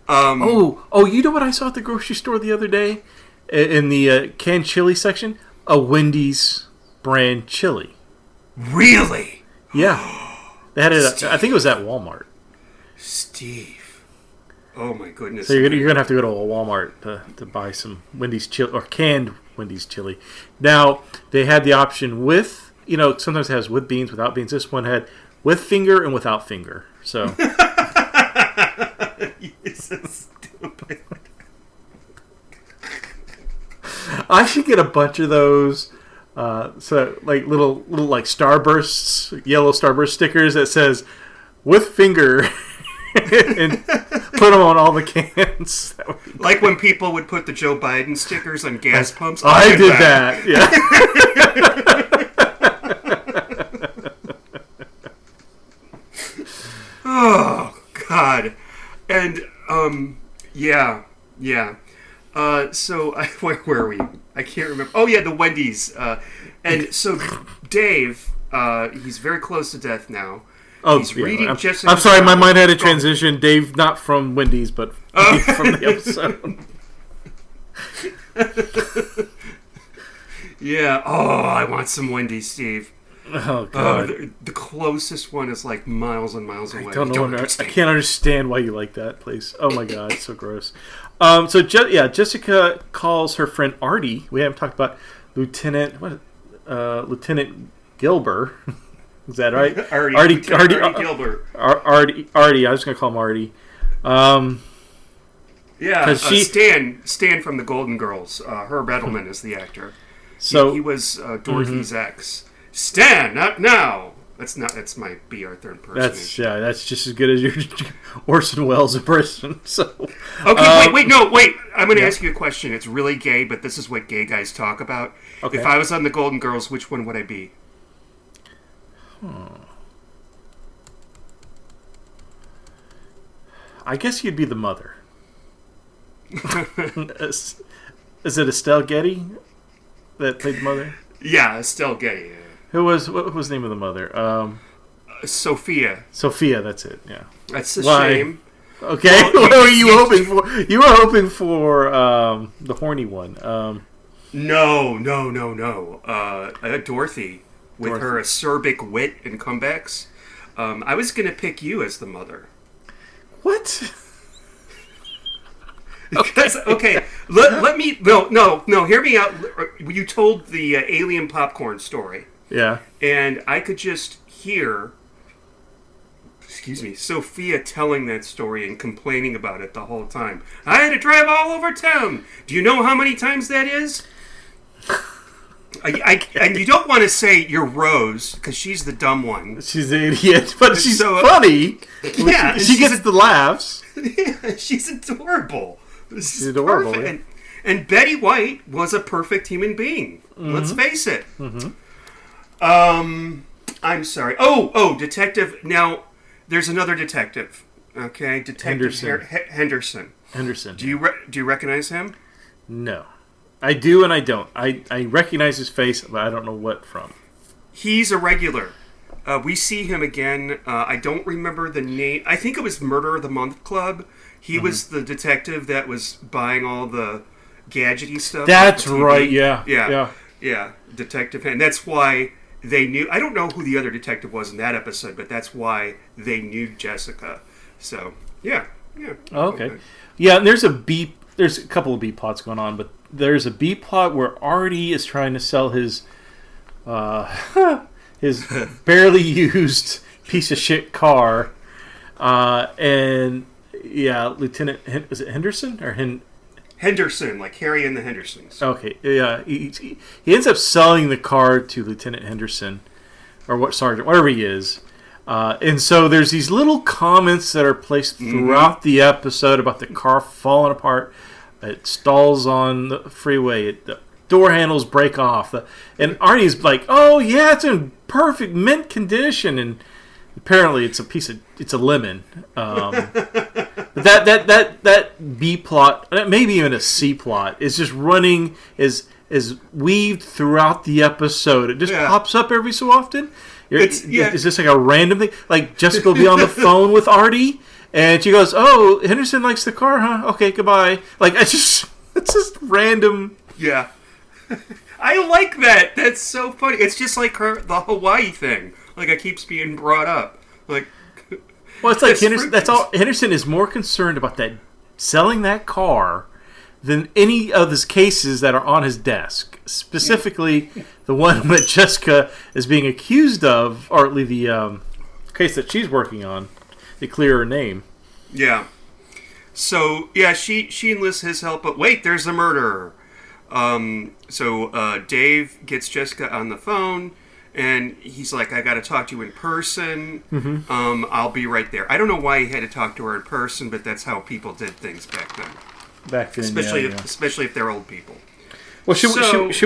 Oh, you know what I saw at the grocery store the other day? In the canned chili section? A Wendy's brand chili. Really? Yeah. They had it, I think it was at Walmart. Steve. Oh my goodness. So you're gonna have to go to a Walmart to buy some Wendy's chili, or canned Wendy's chili. Now, they had the option with, sometimes it has with beans, without beans. This one had with finger and without finger. So... You're so stupid. I should get a bunch of those. So like little like starbursts, yellow starburst stickers that says "with finger," and put them on all the cans. Like when people would put the Joe Biden stickers on gas pumps. I did that. Yeah. Oh God. And yeah. So where were we? I can't remember. Oh yeah, the Wendy's. And so Dave, he's very close to death now. Oh, he's yeah, reading I'm Jessica. sorry, my mind had a transition. Dave, not from Wendy's, but from the episode. Yeah. Oh, I want some Wendy's, Steve. Oh God. The closest one is like miles and miles away. I can't understand why you like that place. Oh my God, it's so gross. Jessica calls her friend Artie. We haven't talked about Lieutenant Gilbert. Is that right? Artie Gilbert. Artie. I was going to call him Artie. Yeah, Stan from the Golden Girls. Herb Edelman is the actor. So he was Dorothy's ex. Stan, not now. That's my B. Arthur impersonation. That's just as good as your Orson Welles impression. So okay, wait. I'm going to ask you a question. It's really gay, but this is what gay guys talk about. Okay. If I was on the Golden Girls, which one would I be? I guess you'd be the mother. Is it Estelle Getty that played the mother? Yeah, Estelle Getty. What was the name of the mother? Sophia. Sophia, that's it. Yeah. That's a shame. Okay, what were you hoping for? You were hoping for the horny one. No. Dorothy, with her acerbic wit and comebacks. I was going to pick you as the mother. What? Okay. Let me. No. Hear me out. You told the alien popcorn story. Yeah. And I could just hear, Sophia telling that story and complaining about it the whole time. I had to drive all over town. Do you know how many times that is? And you don't want to say you're Rose, because she's the dumb one. She's an idiot, but she's funny. Yeah. She gets the laughs. Yeah, she's adorable. She's adorable. Yeah. And Betty White was a perfect human being. Mm-hmm. Let's face it. Mm-hmm. I'm sorry. Oh, detective. Now, there's another detective. Okay, Detective Henderson. Henderson. Do you recognize him? No, I do and I don't. I recognize his face, but I don't know what from. He's a regular. We see him again. I don't remember the name. I think it was Murder of the Month Club. He was the detective that was buying all the gadgety stuff. That's right. Yeah. Detective, and that's why they knew. I don't know who the other detective was in that episode, but that's why they knew Jessica. So yeah. Oh, okay. Yeah, and there's a couple of B plots going on, but there's a B plot where Artie is trying to sell his his barely used piece of shit car, and Lieutenant is it Henderson or Henderson, like Harry and the Hendersons. Okay, yeah, he ends up selling the car to Lieutenant Henderson, or sergeant, whatever he is. And so there's these little comments that are placed throughout the episode about the car falling apart. It stalls on the freeway. The door handles break off. And Arnie's like, "Oh yeah, it's in perfect mint condition." And apparently, it's a lemon. But that B plot, maybe even a C plot, is just running is weaved throughout the episode. It just pops up every so often. Is this like a random thing? Like Jessica will be on the phone with Artie, and she goes, "Oh, Henderson likes the car, huh? Okay, goodbye." Like it's just random. Yeah, I like that. That's so funny. It's just like the Hawaii thing. Like it keeps being brought up. Like, well, it's like Henderson. That's all. Henderson is more concerned about that selling that car than any of his cases that are on his desk. Specifically, the one that Jessica is being accused of, or at least the case that she's working on, to clear her name. Yeah. So, yeah, she enlists his help, but wait, there's a murderer. So Dave gets Jessica on the phone, and he's like, "I got to talk to you in person. I'll be right there." I don't know why he had to talk to her in person, but that's how people did things back then. Especially if they're old people. Well, should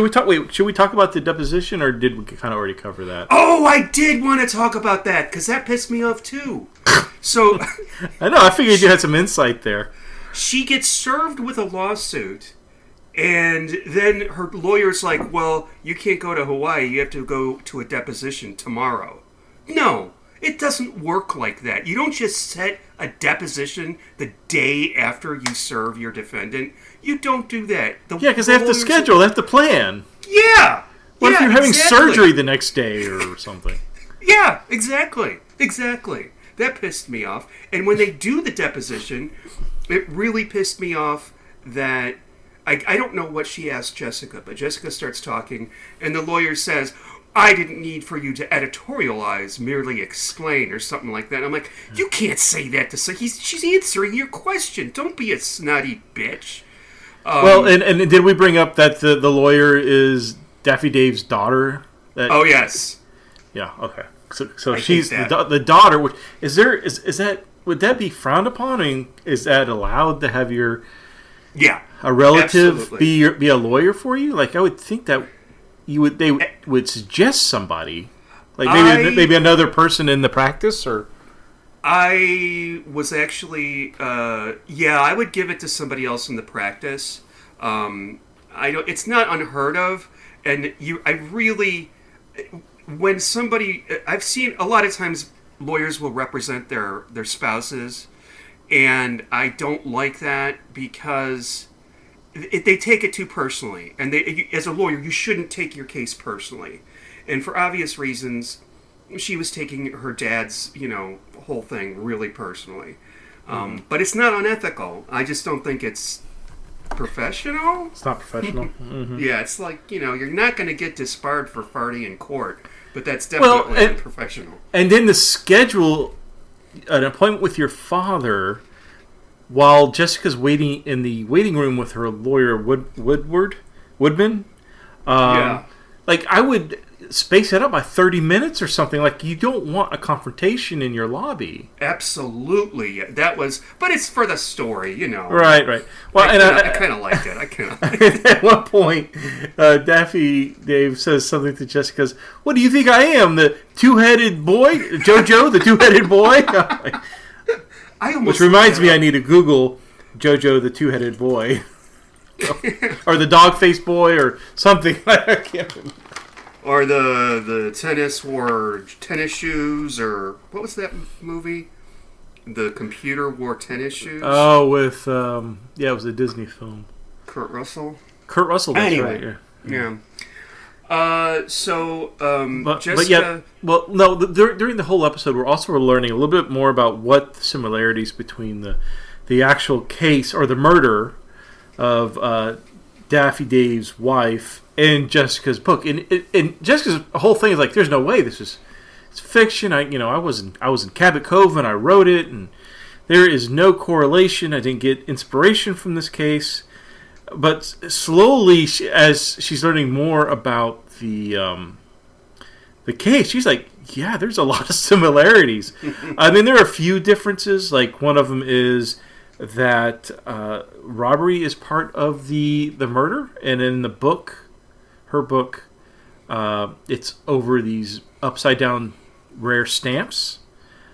we talk? Wait, should we talk about the deposition, or did we kind of already cover that? Oh, I did want to talk about that because that pissed me off too. So I know. I figured you had some insight there. She gets served with a lawsuit, and then her lawyer's like, "Well, you can't go to Hawaii. You have to go to a deposition tomorrow." No, it doesn't work like that. You don't just set a deposition the day after you serve your defendant. You don't do that. Because they have to schedule. They have to plan. Yeah. What if you're having surgery the next day or something? Yeah, exactly. That pissed me off. And when they do the deposition, it really pissed me off that I don't know what she asked Jessica, but Jessica starts talking, and the lawyer says, "I didn't need for you to editorialize, merely explain," or something like that. I'm like, you can't say that to say. She's answering your question. Don't be a snotty bitch. Well, and did we bring up that the lawyer is Daffy Dave's daughter? Oh yes. Yeah. Okay. So she's the daughter. Which is that would that be frowned upon? I mean, is that allowed to have a relative be a lawyer for you? Like I would think that they would suggest somebody, like maybe another person in the practice, or I was actually I would give it to somebody else in the practice. It's not unheard of, and when somebody I've seen a lot of times lawyers will represent their spouses, and I don't like that because they take it too personally, and as a lawyer you shouldn't take your case personally, and for obvious reasons she was taking her dad's whole thing really personally. But it's not unethical. I just don't think it's professional. It's not professional. Yeah, it's like you're not going to get disbarred for farting in court, but that's definitely unprofessional. And then to schedule an appointment with your father while Jessica's waiting in the waiting room with her lawyer Woodman. Like I would space it up by 30 minutes or something. Like you don't want a confrontation in your lobby. Absolutely, but it's for the story, Right. Well, I kind of liked it. At one point, Daffy Dave says something to Jessica. "What do you think I am, the two-headed boy, JoJo, the two-headed boy?" Which reminds me, I need to Google JoJo, the two-headed boy, or the dog-faced boy, or something. I can't remember. Or the tennis wore tennis shoes, or what was that movie? The computer wore tennis shoes. Oh, with it was a Disney film. Kurt Russell. That's right. Yeah. But Jessica. yeah, well, no. During the whole episode, we're also learning a little bit more about what the similarities between the actual case or the murder of Daffy Dave's wife and Jessica's book. And Jessica's whole thing is like, there's no way it's fiction. I was in Cabot Cove and I wrote it, and there is no correlation. I didn't get inspiration from this case. But slowly, as she's learning more about the case, she's like, yeah, there's a lot of similarities. I mean, there are a few differences. Like, one of them is that robbery is part of the murder. And in the book, her book, it's over these upside-down rare stamps.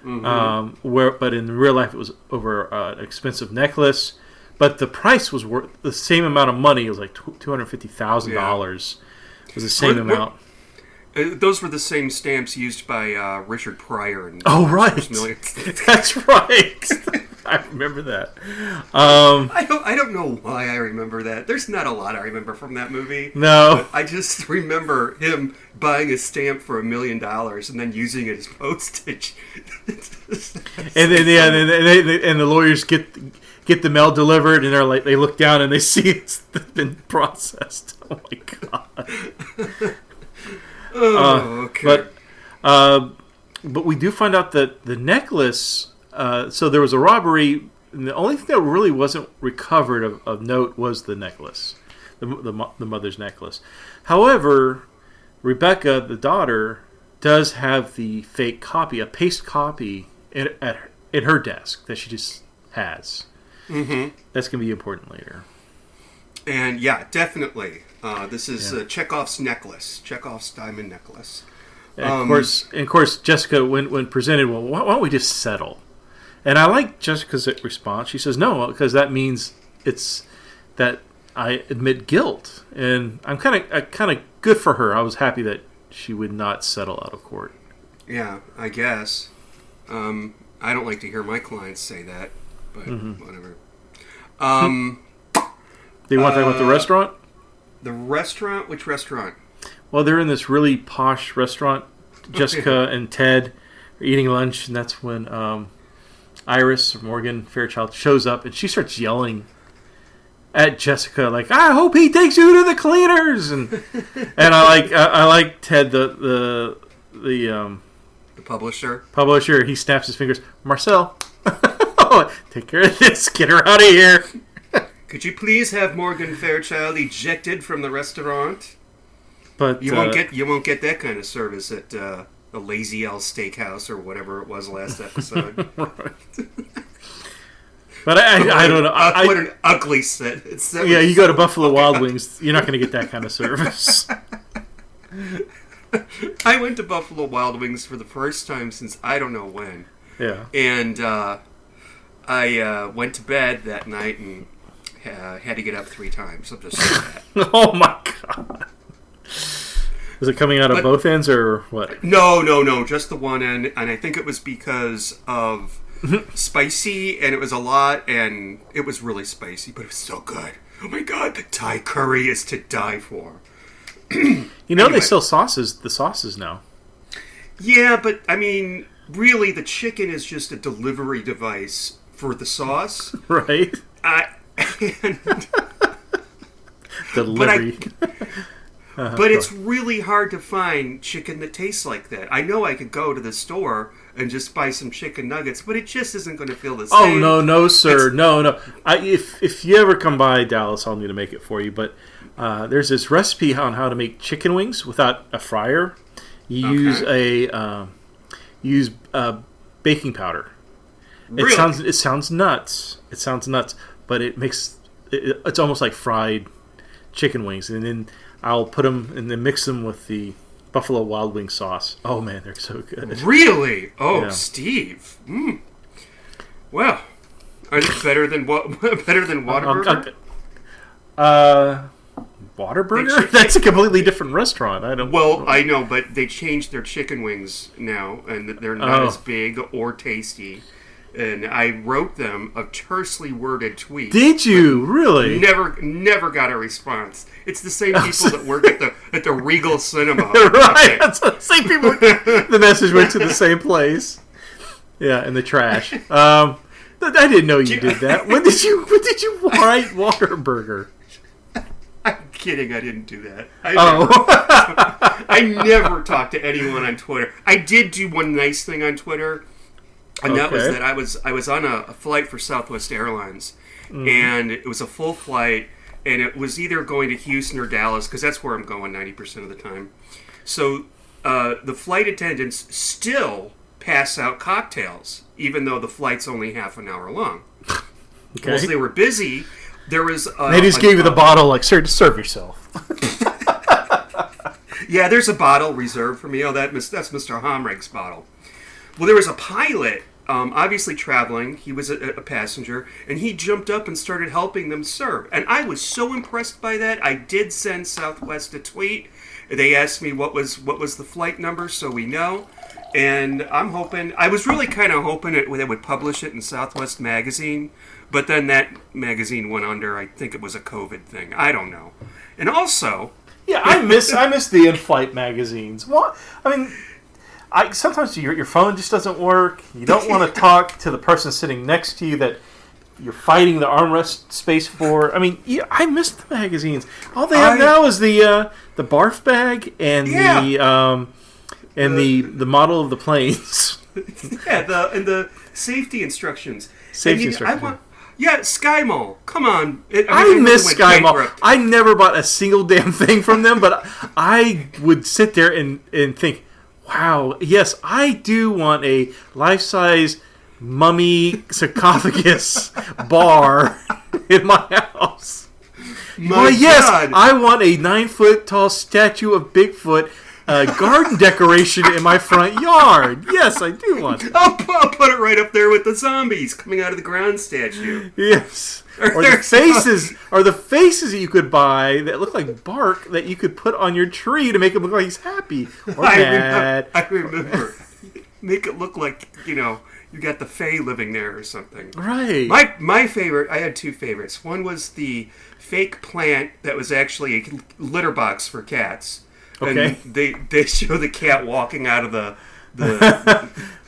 Mm-hmm. But in real life, it was over an expensive necklace. But the price was worth the same amount of money. It was like $250,000. It was the same amount. Those were the same stamps used by Richard Pryor. Oh, right. That's right. I remember that. I don't know why I remember that. There's not a lot I remember from that movie. No. I just remember him buying a stamp for $1 million and then using it as postage. And the lawyers get the mail delivered, and they're like, they look down and they see it's been processed. Oh my god. Okay. But we do find out that the necklace. So there was a robbery, and the only thing that really wasn't recovered of note was the necklace, the mother's necklace. However, Rebecca, the daughter, does have the fake copy, a paste copy, in her desk that she just has. Mm-hmm. That's going to be important later. And yeah, definitely. This is Chekhov's necklace, Chekhov's diamond necklace. And of course, Jessica, when presented, well, why don't we just settle? And I like Jessica's response. She says, no, because that means it's that I admit guilt. And I'm kind of good for her. I was happy that she would not settle out of court. Yeah, I guess. I don't like to hear my clients say that, but whatever. Do you want to talk about the restaurant? The restaurant? Which restaurant? Well, they're in this really posh restaurant. Jessica and Ted are eating lunch, and that's when Iris, Morgan Fairchild, shows up, and she starts yelling at Jessica, like, I hope he takes you to the cleaners! And I like Ted, the publisher. He snaps his fingers. Marcel, take care of this. Get her out of here. Could you please have Morgan Fairchild ejected from the restaurant? But you won't get that kind of service at a Lazy L Steakhouse or whatever it was last episode. But I don't know. What an ugly set. Yeah, you go to Buffalo Wild Wings, you're not going to get that kind of service. I went to Buffalo Wild Wings for the first time since I don't know when. Yeah. And I went to bed that night and had to get up 3 times. I'm just saying that. Oh my god. Was it coming out of both ends or what? No, just the one end. And I think it was because of spicy, and it was a lot, and it was really spicy, but it was so good. Oh my god, the Thai curry is to die for. They sell the sauces now. Yeah, but I mean, really, the chicken is just a delivery device for the sauce. Right. Delivery. But it's really hard to find chicken that tastes like that. I know I could go to the store and just buy some chicken nuggets, but it just isn't going to feel the same. Oh, no, sir. No. If you ever come by Dallas, I'll need to make it for you. But there's this recipe on how to make chicken wings without a fryer. You use baking powder. Really? It sounds nuts. But it makes it's almost like fried chicken wings, and then I'll put them and then mix them with the Buffalo Wild Wing sauce. Oh man, they're so good. Really? Oh, yeah. Steve. Well, are they better than Whataburger? Whataburger? That's a completely different restaurant. I know, but they changed their chicken wings now, and they're not as big or tasty. and I wrote them a tersely worded tweet. Did you really? Never got a response. It's the same people that work at the Regal Cinema. Right. That's the same people. The message went to the same place. Yeah, in the trash. I didn't know you did that. When did you write Waterburger? I'm kidding. I didn't do that. Oh. I never talked to anyone on Twitter. I did do one nice thing on Twitter, and that was Okay. that I was on a flight for Southwest Airlines, and it was a full flight, and it was either going to Houston or Dallas because that's where I'm going 90% of the time. So the flight attendants still pass out cocktails, even though the flight's only half an hour long. Okay. Once they were busy, there was They just gave you the bottle, like, sir, just serve yourself. Yeah, there's a bottle reserved for me. Oh, that's Mr. Homrich's bottle. Well, there was a pilot, obviously traveling. He was a passenger, and he jumped up and started helping them serve. And I was so impressed by that. I did send Southwest a tweet. They asked me what was the flight number, so we know. And I was really kind of hoping they would publish it in Southwest Magazine, but then that magazine went under. I think it was a COVID thing. I don't know. And also, Yeah, I miss the in-flight magazines. What? I mean, sometimes your phone just doesn't work. You don't want to talk to the person sitting next to you that you're fighting the armrest space for. I mean, yeah, I miss the magazines. All they have now is the barf bag and the model of the planes. yeah, the safety instructions. Safety And instructions. Sky Mall. Come on. I miss went Sky Mall. bankrupt. I never bought a single damn thing from them, but I would sit there and think, wow, yes, I do want a life-size mummy sarcophagus bar in my house. My Well, yes, God. I want a 9-foot tall statue of Bigfoot garden decoration in my front yard. Yes, I do want it. I'll put it right up there with the zombies coming out of the ground statue. Yes. Or the faces that you could buy that look like bark that you could put on your tree to make him look like he's happy or mad. I remember. Make it look like, you got the Fae living there or something. Right. My favorite, I had two favorites. One was the fake plant that was actually a litter box for cats. Okay. And they show the cat walking out of the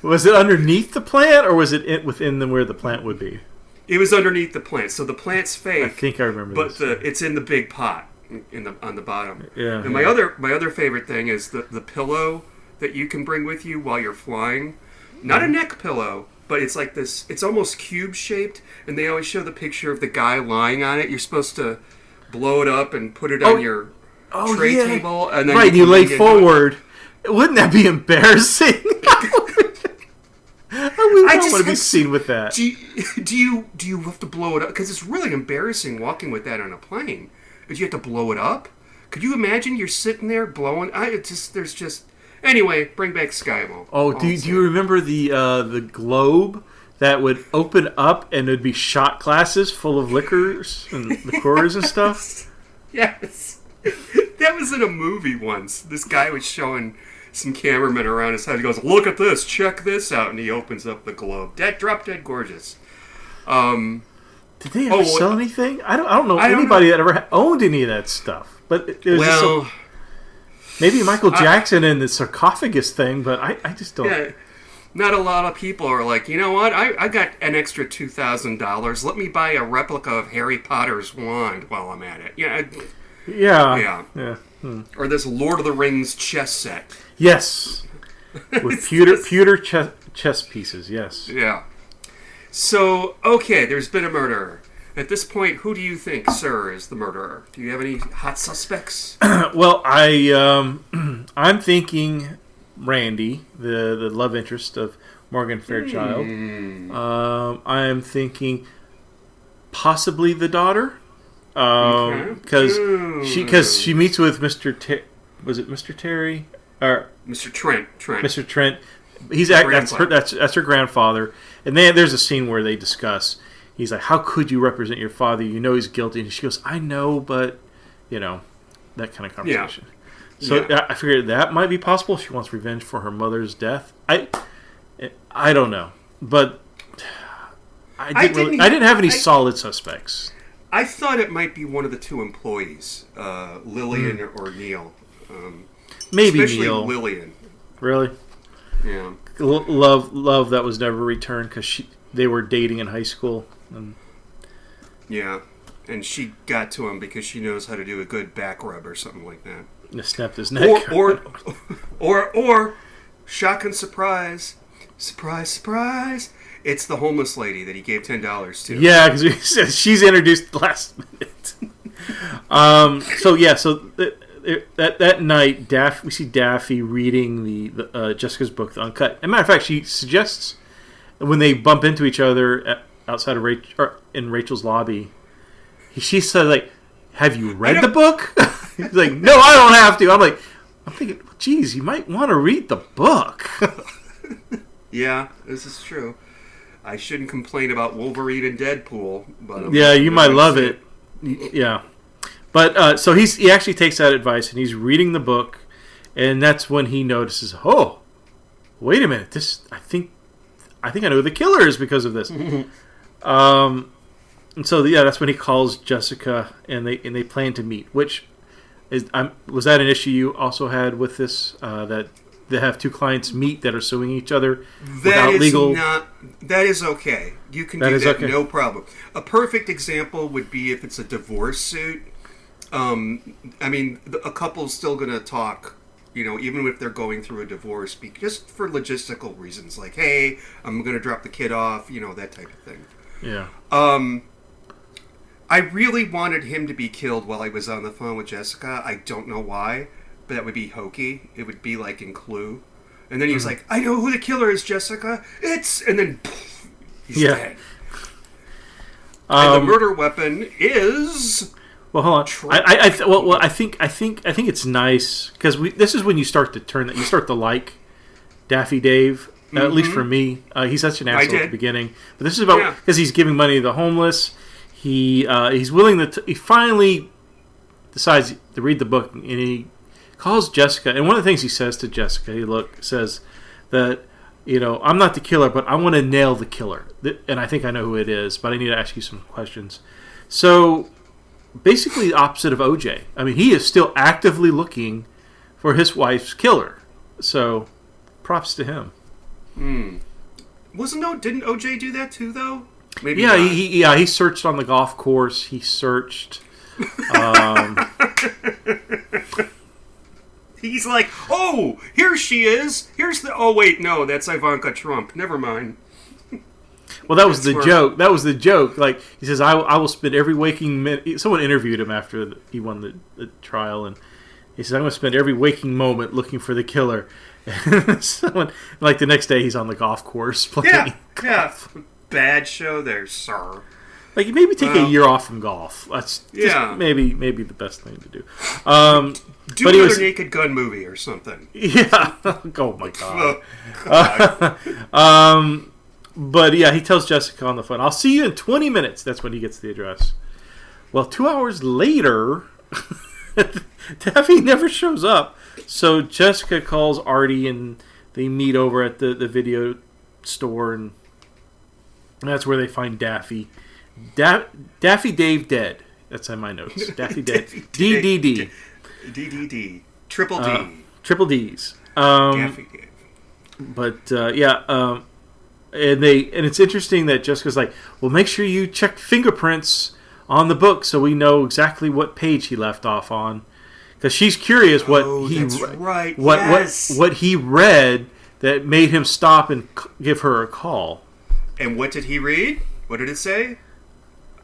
Was it underneath the plant or was it within where the plant would be? It was underneath the plant, so the plant's fake. I think I remember but this. it's in the big pot on the bottom. Yeah. And my other favorite thing is the pillow that you can bring with you while you're flying. Not a neck pillow, but it's like this. It's almost cube shaped, and they always show the picture of the guy lying on it. You're supposed to blow it up and put it on your tray table, and then right, you can lay lean into it. forward. Wouldn't that be embarrassing? I don't want to be seen with that. Do you have to blow it up? Because it's really embarrassing walking with that on a plane. But you have to blow it up. Could you imagine you're sitting there blowing? Anyway. Bring back Sky Mall. Oh, do you remember the globe that would open up and it'd be shot glasses full of liquors and liqueurs and stuff? Yes. That was in a movie once. This guy was showing some cameramen around his house. He goes, "Look at this, check this out," and he opens up the globe. Drop dead gorgeous. Did they ever sell anything? I don't know anybody that ever owned any of that stuff. But it was maybe Michael Jackson and the sarcophagus thing, but I just don't. Yeah, not a lot of people are like, you know what? I got an extra $2,000. Let me buy a replica of Harry Potter's wand while I'm at it. Yeah. Or this Lord of the Rings chess set. Yes. With pewter chess pieces, yes. Yeah. So, okay, there's been a murder. At this point, who do you think, sir, is the murderer? Do you have any hot suspects? Well, I'm thinking Randy, the love interest of Morgan Fairchild. I'm thinking possibly the daughter, because she meets with Mr. Was it Mr. Terry or Mr. Trent? Mr. Trent. That's her grandfather, and there's a scene where they discuss. He's like, "How could you represent your father? You know he's guilty." And she goes, "I know, but that kind of conversation." Yeah. So I figured that might be possible. She wants revenge for her mother's death. I don't know, but I didn't have any solid suspects. I thought it might be one of the two employees, Lillian or Neil. Maybe especially Neil. Lillian. Really? Yeah. Love that was never returned because they were dating in high school. And Yeah. And she got to him because she knows how to do a good back rub or something like that. snapped his neck. Or shock and surprise, surprise! It's the homeless lady that he gave $10 to. Yeah, because she's introduced last minute. So that night, we see Daffy reading the Jessica's book, The Uncut. As a matter of fact, she suggests when they bump into each other outside of in Rachel's lobby, she said, like, "Have you read the book?" He's like, "No, I don't have to." I'm thinking, geez, you might want to read the book. Yeah, this is true. I shouldn't complain about Wolverine and Deadpool, but yeah, you might love it. Yeah, but so he actually takes that advice and he's reading the book, and that's when he notices, oh, wait a minute, I think I know who the killer is because of this. And so that's when he calls Jessica and they plan to meet. Which was that an issue you also had with this that they have two clients meet that are suing each other without legal? That is okay. You can do that, no problem. A perfect example would be if it's a divorce suit. I mean, a couple's still going to talk, even if they're going through a divorce, just for logistical reasons, like, hey, I'm going to drop the kid off, that type of thing. Yeah. I really wanted him to be killed while I was on the phone with Jessica. I don't know why, but that would be hokey. It would be like in Clue. And then he was like, I know who the killer is, Jessica. And then poof, he's dead. And the murder weapon is... Well, hold on. I think it's nice because this is when you start to turn that. You start to like Daffy Dave. At least for me, he's such an asshole at the beginning. But this is about because he's giving money to the homeless. He's willing to. He finally decides to read the book, and he calls Jessica. And one of the things he says to Jessica, says that I'm not the killer, but I want to nail the killer, and I think I know who it is, but I need to ask you some questions. So basically, the opposite of OJ. I mean, he is still actively looking for his wife's killer. So props to him. Didn't OJ do that too, though? Maybe yeah, not. he searched on the golf course. He searched. He's like, oh, here she is. Oh wait, no, that's Ivanka Trump. Never mind. Well, that was the joke. That was the joke. Like he says, I will spend every waking minute. Someone interviewed him after he won the trial, and he says, I'm going to spend every waking moment looking for the killer. Someone, like the next day, he's on the golf course playing golf. Bad show there, sir. Like maybe take a year off from golf. That's just maybe the best thing to do. Do another Naked Gun movie or something. Yeah. Oh my god. But yeah, he tells Jessica on the phone, "I'll see you in 20 minutes." That's when he gets the address. Well, 2 hours later, Daffy never shows up. So Jessica calls Artie and they meet over at the video store, and that's where they find Daffy. Daffy Dave dead. That's in my notes. Daffy dead. DDD. DDD. Triple D. Triple D's. Daffy Dave. But and it's interesting that Jessica's like, well, make sure you check fingerprints on the book so we know exactly what page he left off on. Because she's curious what he read that made him stop and give her a call. And what did he read? What did it say?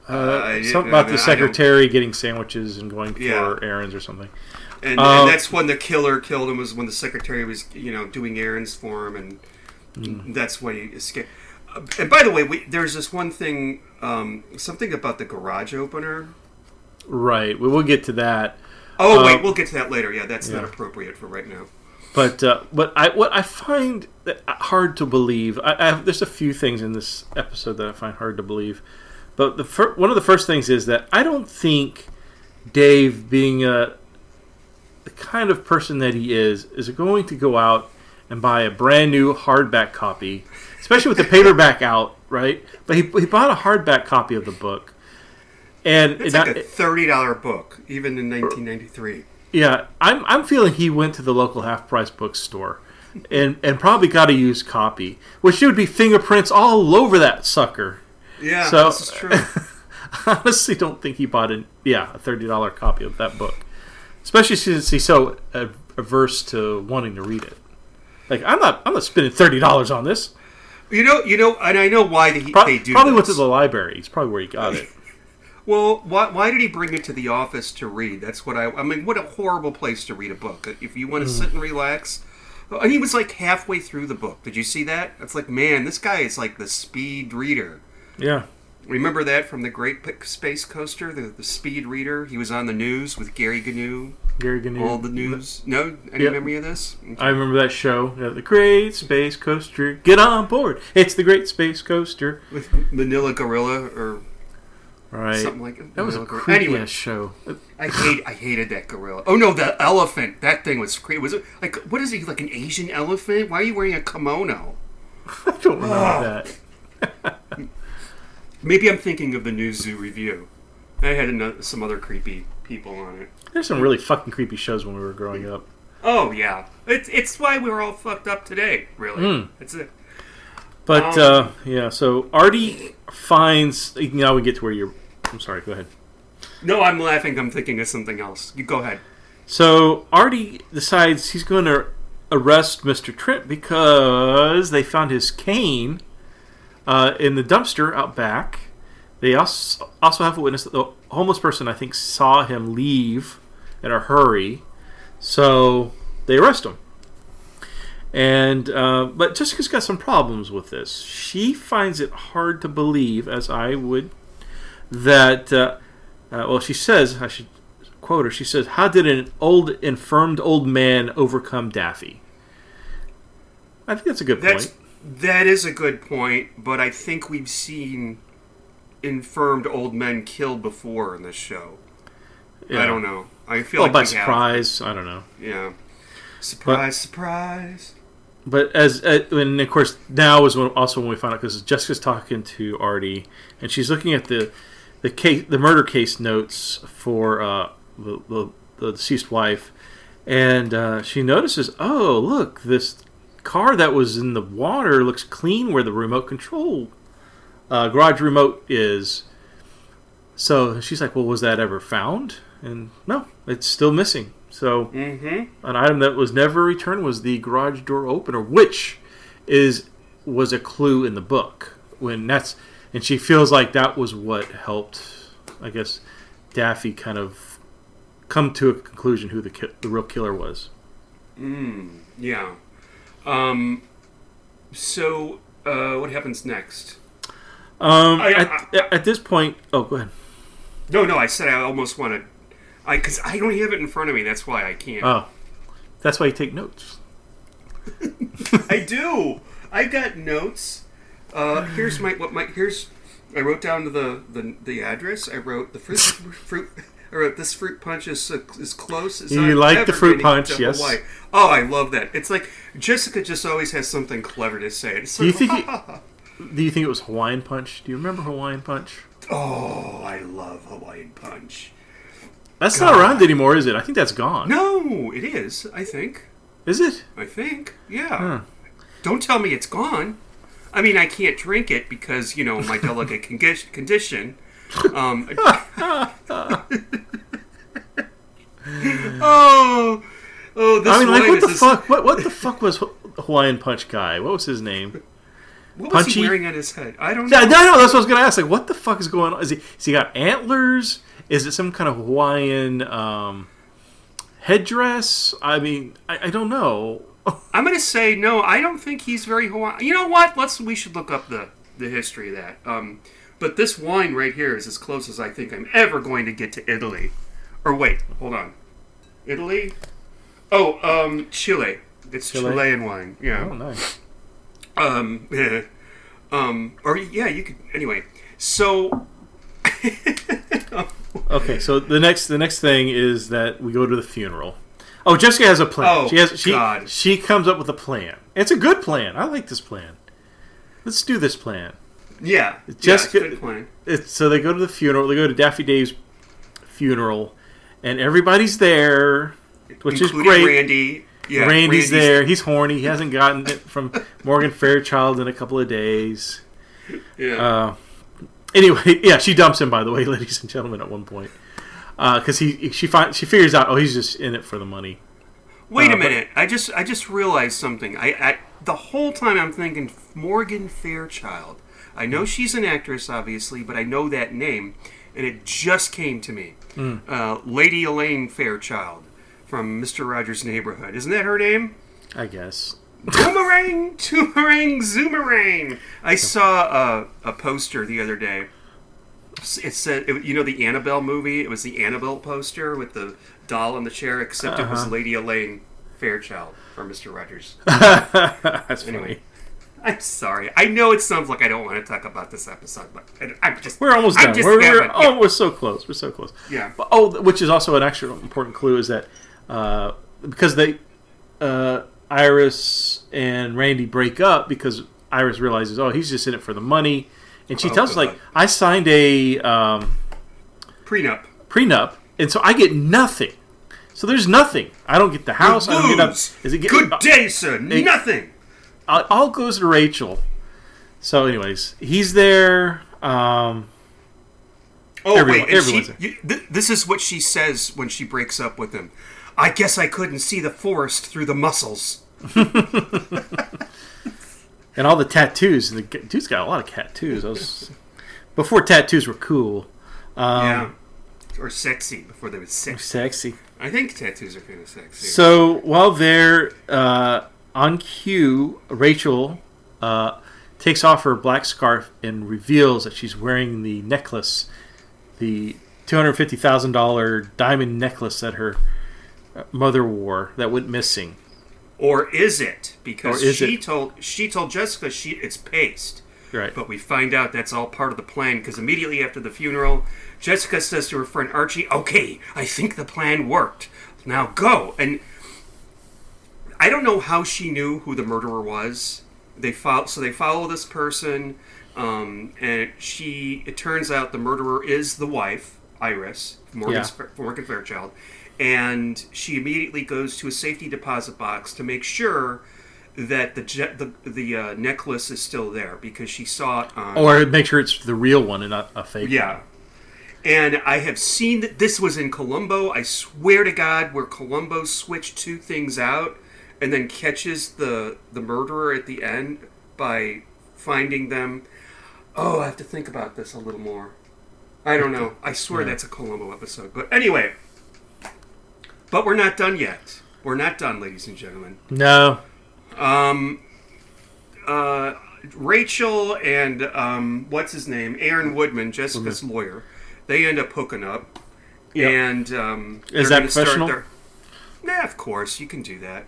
Something about the secretary getting sandwiches and going for errands or something. And that's when the killer killed him, was when the secretary was doing errands for him, and that's when he escaped. And by the way, there's this one thing, something about the garage opener. Right. We will get to that. Oh, wait, we'll get to that later. Yeah, that's not appropriate for right now. But what I find hard to believe, there's a few things in this episode that I find hard to believe. But one of the first things is that I don't think Dave, being the kind of person that he is going to go out and buy a brand new hardback copy, especially with the paperback out, right? But he bought a hardback copy of the book, and It's like a $30 book, even in 1993. Yeah, I'm feeling he went to the local half price bookstore, and probably got a used copy, which would be fingerprints all over that sucker. Yeah, So- this is true. I honestly don't think he bought a $30 copy of that book, especially since he's so averse to wanting to read it. Like, I'm not spending $30 on this. You know, and I know why they do Probably went to this. the library. It's probably where he got it. Well, why did he bring it to the office to read? That's what I mean, what a horrible place to read a book. If you want to sit and relax. And he was like halfway through the book. Did you see that? It's like, man, this guy is like the speed reader. Yeah. Remember that from the Great Space Coaster, the speed reader? He was on the news with Gary Gnu. Gary Gnu. All the news. No? Any Yep. memory of this? I remember that show, the Great Space Coaster. Get on board. It's the Great Space Coaster. With Manila Gorilla or Right. something like that. That was a Manila Gorilla. creepy Anyway. ass show. I hated that gorilla. Oh no, the elephant. That thing was crazy. Was it like, what is he, like an Asian elephant? Why are you wearing a kimono? I don't remember that. Maybe I'm thinking of the New Zoo Review. I had some other creepy people on it. There's some really fucking creepy shows when we were growing up. Oh yeah, it's why we're all fucked up today. Really, it's it. But so Artie finds. Now we get to where you're. I'm sorry. Go ahead. No, I'm laughing. I'm thinking of something else. You go ahead. So Artie decides he's going to arrest Mr. Trent because they found his cane in the dumpster out back. They also have a witness that the homeless person, I think, saw him leave in a hurry. So they arrest him. And but Jessica's got some problems with this. She finds it hard to believe, as I would, that she says, I should quote her. She says, "How did an infirmed old man overcome Daffy?" I think that's a good point. That is a good point, but I think we've seen infirmed old men killed before in this show. Yeah. I don't know. I feel Well, like by we surprise, I don't know. have. Yeah. Surprise, surprise. But and of course now is when we find out, because Jessica's talking to Artie and she's looking at the murder case notes for the deceased wife, and she notices, oh look, this car that was in the water looks clean where the remote control garage remote is. So she's like, well, was that ever found? And no, it's still missing. So an item that was never returned was the garage door opener, which was a clue in the book. And she feels like that was what helped, I guess, Daffy kind of come to a conclusion who the real killer was. Yeah. So what happens next? At this point, oh, go ahead. No, I said I almost want to. Because I don't have it in front of me. That's why I can't. Oh, that's why you take notes. I do. I've got notes. Here's I wrote down the address. I wrote the fruit. I wrote this fruit punch is close as You I'm like ever the fruit getting punch, to yes. Hawaii. Oh, I love that. It's like Jessica just always has something clever to say. It's Do you sort think of, Do you think it was Hawaiian Punch? Do you remember Hawaiian Punch? Oh, I love Hawaiian Punch. That's not around anymore, is it? I think that's gone. No, it is. I think. Is it? I think. Yeah. Huh. Don't tell me it's gone. I mean, I can't drink it because, my delicate condition. This I mean, like, wine what is the this- fuck? What the fuck was Hawaiian Punch guy? What was his name? What was Punchy? he wearing on his head? I don't know. Yeah, no, that's what I was gonna ask. Like, what the fuck is going on? Is he got antlers? Is it some kind of Hawaiian headdress? I mean, I don't know. I'm going to say no. I don't think he's very Hawaiian. You know what? We should look up the history of that. But this wine right here is as close as I think I'm ever going to get to Italy. Or wait, hold on. Italy? Oh, Chile. It's Chile? Chilean wine. Yeah. Oh, nice. You could. Anyway, so. Okay, so the next thing is that we go to the funeral. Oh, Jessica has a plan. Oh, God. She comes up with a plan. It's a good plan. I like this plan. Let's do this plan. Yeah. Jessica. Yeah, good plan. So they go to the funeral. They go to Daffy Dave's funeral, and everybody's there, which is Including great. Randy. Yeah, Randy's there. He's horny. He hasn't gotten it from Morgan Fairchild in a couple of days. Yeah. Anyway, yeah, she dumps him, by the way, ladies and gentlemen, at one point, because she figures out, oh, he's just in it for the money. Wait a minute. I just realized something. I the whole time I'm thinking Morgan Fairchild. I know she's an actress, obviously, but I know that name, and it just came to me. Lady Elaine Fairchild from Mr. Rogers' Neighborhood. Isn't that her name? I guess. Boomerang, toomerang, zoomerang. I saw a poster the other day. It said, you know, the Annabelle movie. It was the Annabelle poster with the doll in the chair, except it was Lady Elaine Fairchild from Mr. Rogers. That's funny. I'm sorry. I know it sounds like I don't want to talk about this episode, but I'm just. We're almost done. We're so close. We're so close. Yeah. But, which is also an extra important clue is that because Iris and Randy break up because Iris realizes, oh, he's just in it for the money, and she tells like, I signed a prenup, and so I get nothing. So there's nothing. I don't get the house. I don't get nothing. Good day, sir. Nothing. All goes to Rachel. So, anyways, he's there. This is what she says when she breaks up with him. I guess I couldn't see the forest through the muscles. And all the tattoos. The dude's got a lot of tattoos. Before tattoos were cool. Yeah. Or sexy, before they were sexy. I think tattoos are kind of sexy. So, while they're on cue, Rachel takes off her black scarf and reveals that she's wearing the necklace, the $250,000 diamond necklace that her mother wore that went missing. Or is it? Because she told Jessica it's paste. Right. But we find out that's all part of the plan, because immediately after the funeral, Jessica says to her friend Archie, okay, I think the plan worked. Now go. And I don't know how she knew who the murderer was. They follow this person, and it turns out the murderer is the wife, Iris, Morgan Fairchild, and she immediately goes to a safety deposit box to make sure that the necklace is still there, because she saw it on... Or make sure it's the real one and not a fake one. Yeah. And I have seen that this was in Columbo, I swear to God, where Columbo switched two things out and then catches the murderer at the end by finding them. Oh, I have to think about this a little more. I don't know. I swear that's a Columbo episode. But anyway. But we're not done yet. We're not done, ladies and gentlemen. No. Rachel and, what's his name? Aaron Woodman, Jessica's lawyer. They end up hooking up. Yep. And is that professional? Nah, of course. You can do that.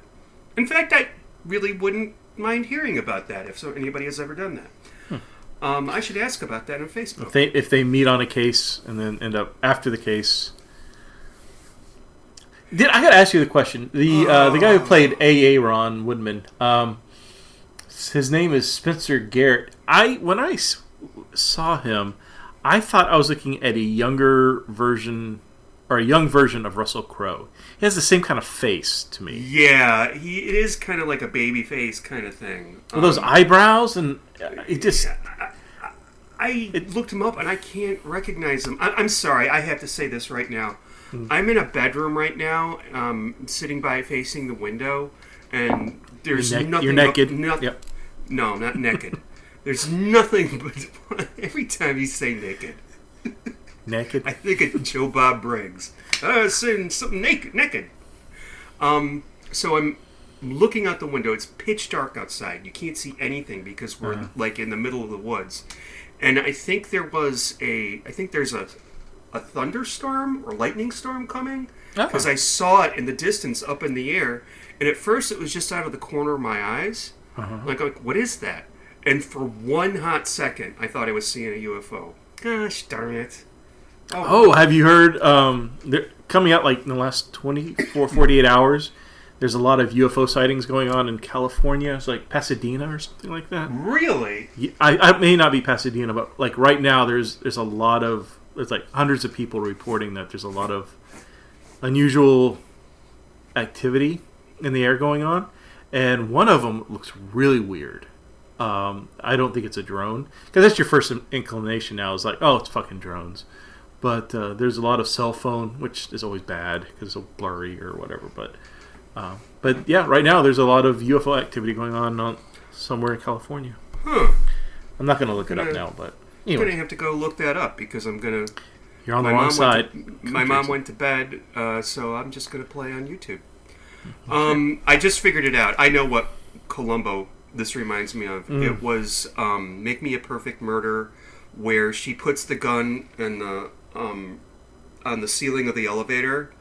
In fact, I really wouldn't mind hearing about that if anybody has ever done that. I should ask about that on Facebook. If they meet on a case and then end up after the case. I got to ask you the question. The guy who played Aaron Woodman, his name is Spencer Garrett. When I saw him, I thought I was looking at a younger version or a young version of Russell Crowe. He has the same kind of face to me. Yeah, it is kind of like a baby face kind of thing. With those eyebrows and it just... I looked him up and I can't recognize him. I'm sorry, I have to say this right now. I'm in a bedroom right now, sitting by facing the window, and there's nothing... You're naked? Yep. No, not naked. There's nothing but... Every time you say naked... Naked? I think it's Joe Bob Briggs. Saying something naked. So I'm looking out the window. It's pitch dark outside. You can't see anything because we're like in the middle of the woods. And I think there's a thunderstorm or lightning storm coming, because I saw it in the distance up in the air. And at first it was just out of the corner of my eyes. Like, what is that? And for one hot second, I thought I was seeing a UFO. Gosh darn it. Oh, have you heard, they're coming out like in the last 48 hours, there's a lot of UFO sightings going on in California. It's like Pasadena or something like that. Really? I may not be Pasadena, but like right now there's a lot of, there's like hundreds of people reporting that there's a lot of unusual activity in the air going on, and one of them looks really weird. I don't think it's a drone, because that's your first inclination now is like, oh, it's fucking drones. But there's a lot of cell phone, which is always bad because it's so blurry or whatever. But yeah, right now there's a lot of UFO activity going on somewhere in California. Huh. I'm not going to look it up now, but I'm anyway. gonna have to go look that up because I'm gonna. You're on the wrong side. My mom went to bed, so I'm just gonna play on YouTube. I just figured it out. I know what Columbo this reminds me of. It was Make Me a Perfect Murder, where she puts the gun in the on the ceiling of the elevator,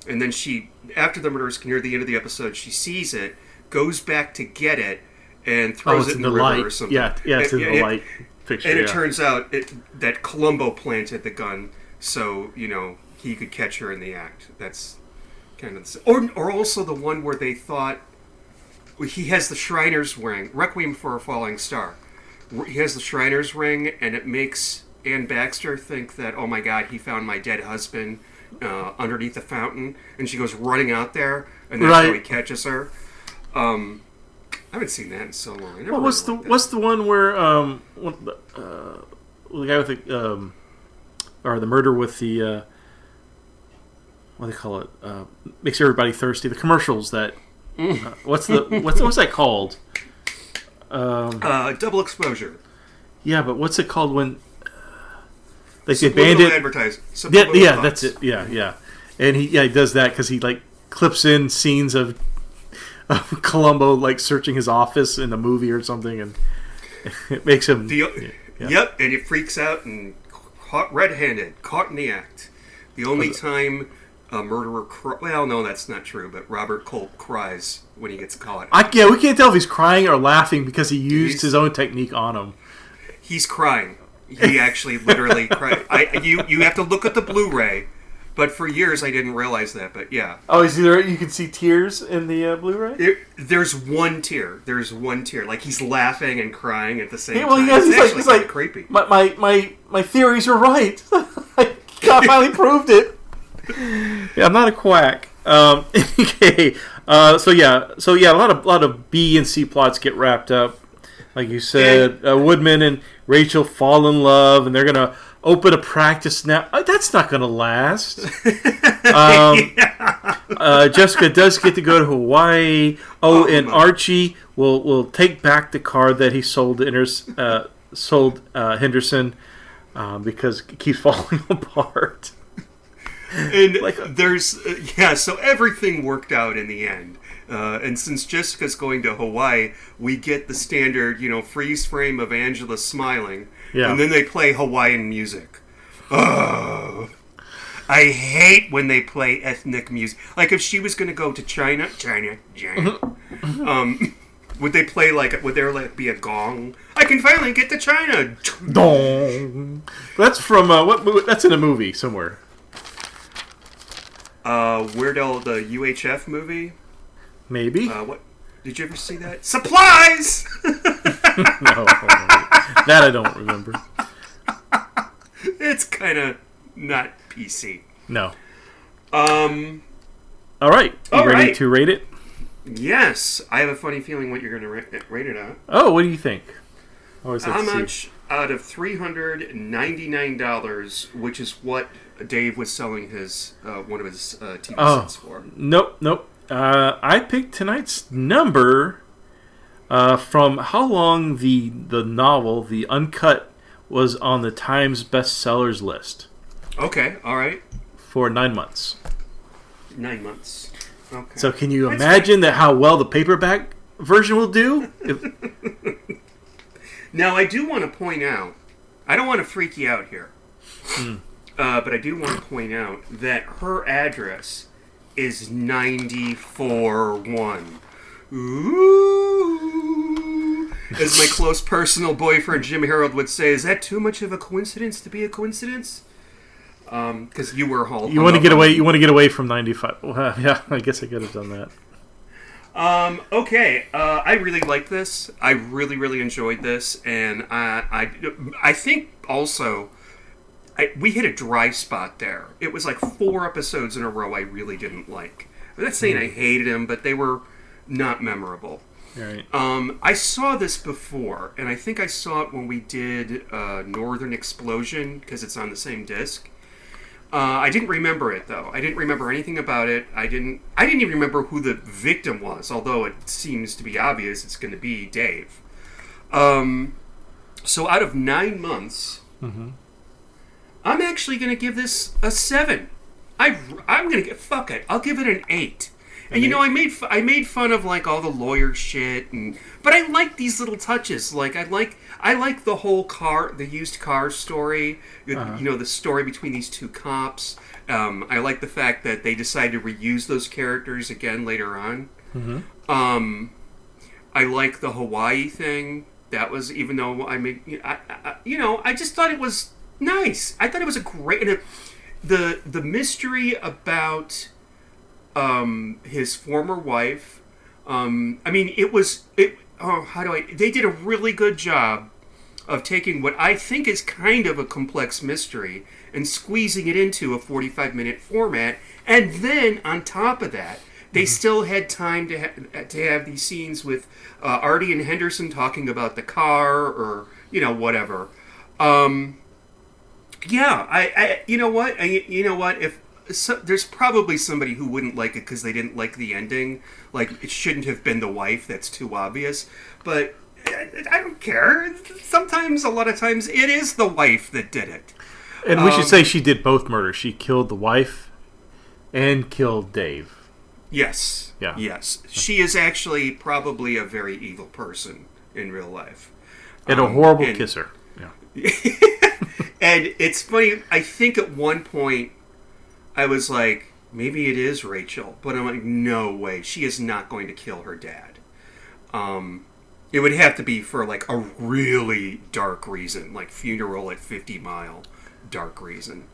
and then she, after the murders near the end of the episode, she sees it, goes back to get it, and throws it in the river light. or something. Yeah, it's in the light picture. And it turns out that Columbo planted the gun so, he could catch her in the act. That's kind of the... Or also the one where they thought... He has the Shriner's ring. Requiem for a Falling Star. He has the Shriner's ring, and it makes Ann Baxter think that, oh my God, he found my dead husband underneath the fountain. And she goes running out there, and that's how he catches her. I haven't seen that in so long. What's the one where the guy with the or the murder with the what do they call it? Makes everybody thirsty. The commercials that what's that called? Double Exposure. Yeah, but what's it called when they Subliminal banned it? Advertising. Yeah, that's it. Yeah. And he does that because he like clips in scenes of Columbo like searching his office in a movie or something, and it makes him. Yep, and he freaks out and caught red-handed, caught in the act. The only time a murderer well, no, that's not true, but Robert Culp cries when he gets caught. We can't tell if he's crying or laughing because he used his own technique on him. He's crying. He actually literally cried. You have to look at the Blu-ray. But for years, I didn't realize that. But yeah. Oh, is there? You can see tears in the Blu-ray. There's one tear. Like he's laughing and crying at the same time. Well, It's like creepy. My theories are right. I finally proved it. Yeah, I'm not a quack. Okay. So yeah, a lot of B and C plots get wrapped up. Like you said, Woodman and Rachel fall in love, and they're gonna open a practice now. That's not going to last. Jessica does get to go to Hawaii. And Archie will take back the car that he sold Henderson because it keeps falling apart. And so everything worked out in the end. And since Jessica's going to Hawaii, we get the standard, freeze frame of Angela smiling. Yeah. And then they play Hawaiian music. Oh, I hate when they play ethnic music. Like if she was going to go to China, would they play would there be a gong? I can finally get to China. Dong. That's from what? That's in a movie somewhere. Weird Al, the UHF movie. Maybe. What? Did you ever see that? Supplies. No, that I don't remember. It's kind of not PC. No. All right. You ready to rate it? Yes. I have a funny feeling what you're going to rate it at. Oh, what do you think? How much out of $399, which is what Dave was selling his one of his TV sets for? Nope. I picked tonight's number from how long the novel, The Uncut, was on the Times bestsellers list. Okay, all right. For 9 months. 9 months. Okay. So can you imagine how well the paperback version will do? Now, I do want to point out, I don't want to freak you out here, but I do want to point out that her address is 94-1. Ooh. As my close personal boyfriend Jim Harold would say, is that too much of a coincidence to be a coincidence? Because you were You want to get away. You want to get away from 95. Well, yeah, I guess I could have done that. Okay, I really like this. I really enjoyed this, and I think also we hit a dry spot there. It was like 4 episodes in a row I really didn't like. I'm not saying I hated them, but they were not memorable. Right. I saw this before, and I think I saw it when we did Northern Explosion, because it's on the same disc. I didn't remember it, though. I didn't remember anything about it. I didn't even remember who the victim was, although it seems to be obvious it's going to be Dave. So out of 9 months, I'm actually going to give this a 7. I'm going to fuck it. I'll give it an 8. And you know, I made fun of like all the lawyer shit, but I like these little touches. Like I like the whole the used car story. You know, the story between these 2 cops. I like the fact that they decided to reuse those characters again later on. I like the Hawaii thing. That was, even though I just thought it was nice. I thought it was a great, and the mystery about his former wife. I mean, they did a really good job of taking what I think is kind of a complex mystery and squeezing it into a 45-minute format. And then on top of that, they still had time to have these scenes with Artie and Henderson talking about the car or, whatever. You know what? There's probably somebody who wouldn't like it because they didn't like the ending. Like, it shouldn't have been the wife. That's too obvious. But I don't care. A lot of times, it is the wife that did it. And we should say she did both murders. She killed the wife and killed Dave. Yes. Yeah. Yes. She is actually probably a very evil person in real life. And a horrible kisser. Yeah. And it's funny. I think at one point, I was like, maybe it is Rachel. But I'm like, no way. She is not going to kill her dad. It would have to be for like a really dark reason. Like Funeral at 50 Mile. Dark reason.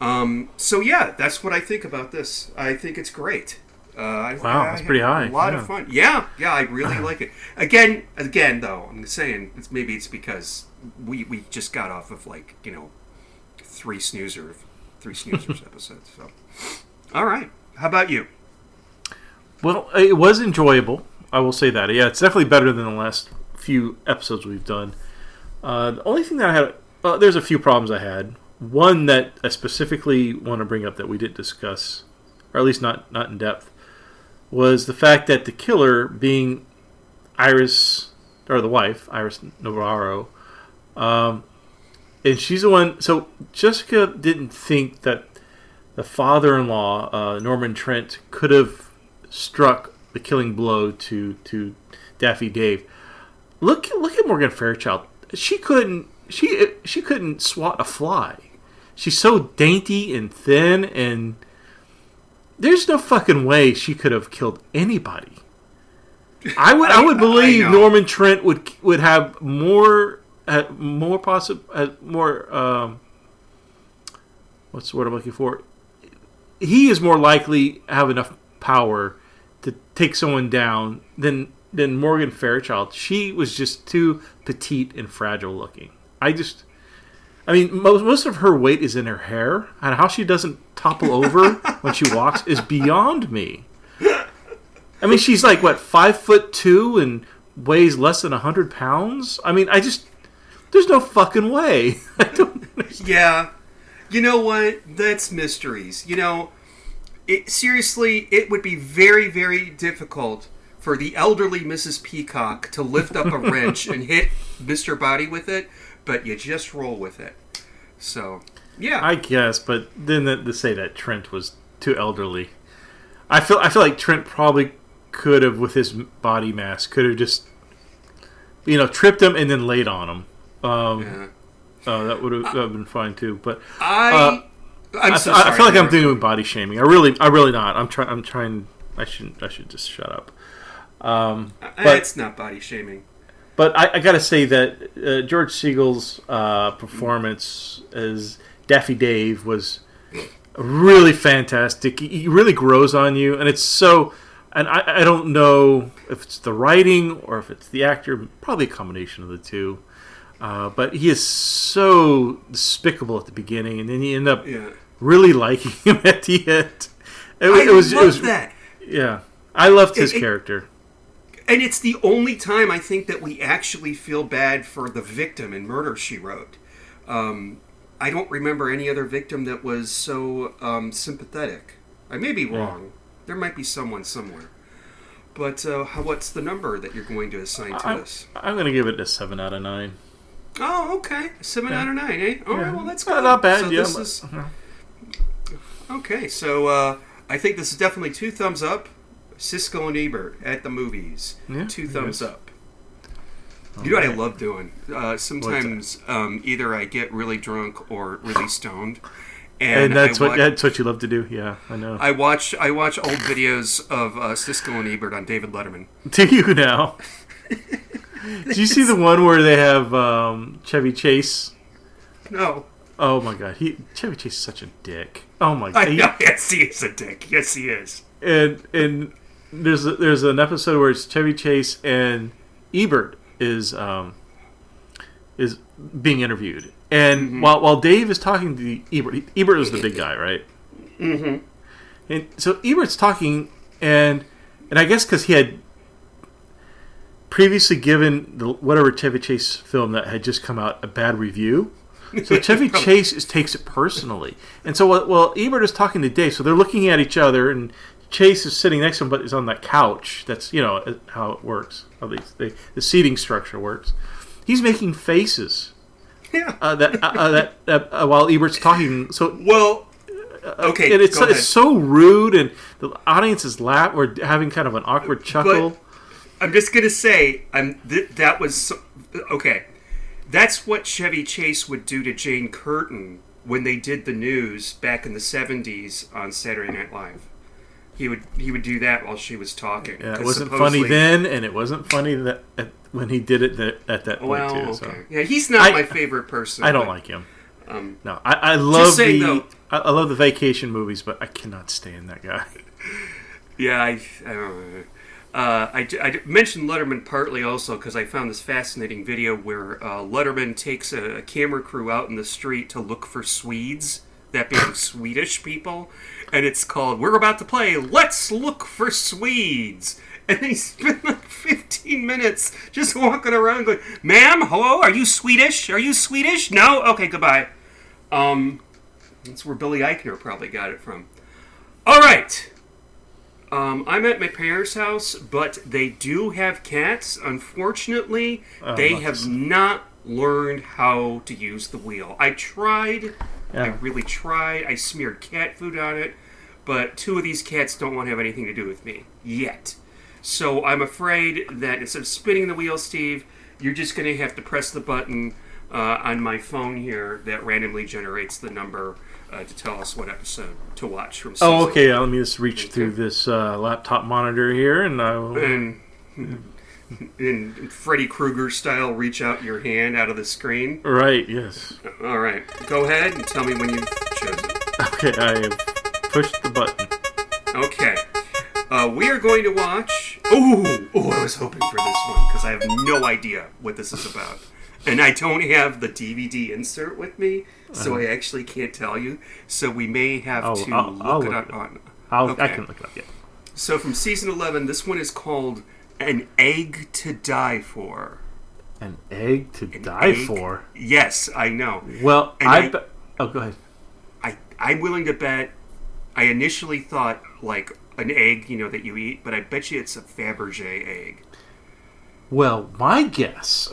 So yeah, that's what I think about this. I think it's great. Wow, that's pretty high. A lot of fun. Yeah, I really like it. Again, though, I'm saying maybe it's because we just got off of 3 snoozers episodes. So, all right. How about you? Well, it was enjoyable. I will say that. Yeah, it's definitely better than the last few episodes we've done. The only thing that I had, there's a few problems I had. One that I specifically want to bring up that we didn't discuss, or at least not in depth, was the fact that the killer being Iris, or the wife, Iris Navarro, and she's the one. So Jessica didn't think that the father-in-law, Norman Trent, could have struck the killing blow to Daffy Dave. Look at Morgan Fairchild. She couldn't swat a fly. She's so dainty and thin, and there's no fucking way she could have killed anybody. I would believe Norman Trent would have more what's the word I'm looking for? He is more likely have enough power to take someone down than Morgan Fairchild. She was just too petite and fragile looking. Most of her weight is in her hair, and how she doesn't topple over when she walks is beyond me. I mean, she's like, 5'2" and weighs less than 100 pounds? I mean, there's no fucking way. I don't understand. Yeah. You know what? That's mysteries. Seriously, it would be very, very difficult for the elderly Mrs. Peacock to lift up a wrench and hit Mr. Body with it, but you just roll with it. So, yeah. I guess, but then to say that Trent was too elderly. I feel like Trent probably could have, with his body mass, could have just, tripped him and then laid on him. That would have been fine too. But I feel like I'm doing body shaming. I really not. I'm trying. I should just shut up. But it's not body shaming. But I got to say that George Siegel's performance as Daffy Dave was really fantastic. He really grows on you, and it's so. and I don't know if it's the writing or if it's the actor, probably a combination of the two. But he is so despicable at the beginning, and then you end up really liking him at the end. It was that. Yeah, I loved his character. And it's the only time I think that we actually feel bad for the victim in Murder, She Wrote. I don't remember any other victim that was so sympathetic. I may be wrong. There might be someone somewhere. But what's the number that you're going to assign to this? I'm going to give it a 7 out of 9. Oh, okay. 7 out of 9, eh? All right, well, that's good. Not bad, so this is... Okay, so I think this is definitely 2 thumbs up. Siskel and Ebert at the movies. Yeah, 2 thumbs up. You know what I love doing? Sometimes either I get really drunk or really stoned. And that's what you love to do. Yeah, I know. I watch old videos of Siskel and Ebert on David Letterman. Do you now? Did you see the one where they have Chevy Chase? No. Oh my God, Chevy Chase is such a dick. Oh my God. I know. Yes, he is a dick. Yes, he is. And there's an episode where it's Chevy Chase and Ebert is being interviewed, and while Dave is talking to Ebert is the big guy, right? Mm-hmm. And so Ebert's talking, and I guess because he had previously given whatever Chevy Chase film that had just come out a bad review. So Chevy Chase takes it personally. And so while Ebert is talking to Dave, so they're looking at each other, and Chase is sitting next to him, but is on that couch. That's, how it works. How the seating structure works. He's making faces. Yeah. While Ebert's talking. So okay. And it's so rude, and the audience is laughing or having kind of an awkward chuckle. But I'm just gonna say, that was okay. That's what Chevy Chase would do to Jane Curtin when they did the news back in the 70s on Saturday Night Live. He would do that while she was talking. Yeah, it wasn't funny then, and it wasn't funny when he did it at that point too. Okay. So. Yeah, he's not my favorite person. I don't like him. No, I love I love the vacation movies, but I cannot stand that guy. Yeah, I don't know. I mentioned Letterman partly also because I found this fascinating video where Letterman takes a camera crew out in the street to look for Swedes, that being Swedish people, and it's called "We're About to Play Let's Look for Swedes," and they spend like 15 minutes just walking around going, "Ma'am, hello, are you Swedish? Are you Swedish? No? Okay, goodbye." That's where Billy Eichner probably got it from. All right. I'm at my parents' house, but they do have cats. Unfortunately, they have not learned how to use the wheel. I tried. Yeah. I really tried. I smeared cat food on it, but 2 of these cats don't want to have anything to do with me yet. So I'm afraid that instead of spinning the wheel, Steve, you're just going to have to press the button on my phone here that randomly generates the number to tell us what episode to watch from season. Oh, okay. Let me just reach through this laptop monitor here, and I will... in Freddy Krueger style, reach out your hand out of the screen. Right, yes. All right. Go ahead and tell me when you've chosen. Okay, I have pushed the button. Okay. We are going to watch... Oh, I was hoping for this one, because I have no idea what this is about. And I don't have the DVD insert with me, so I actually can't tell you. So we may have to look it up on... I can look it up, yeah. So from season 11, this one is called An Egg to Die For. An egg to die for? Yes, I know. Well, go ahead. I'm willing to bet... I initially thought, like, an egg, that you eat, but I bet you it's a Fabergé egg. Well, my guess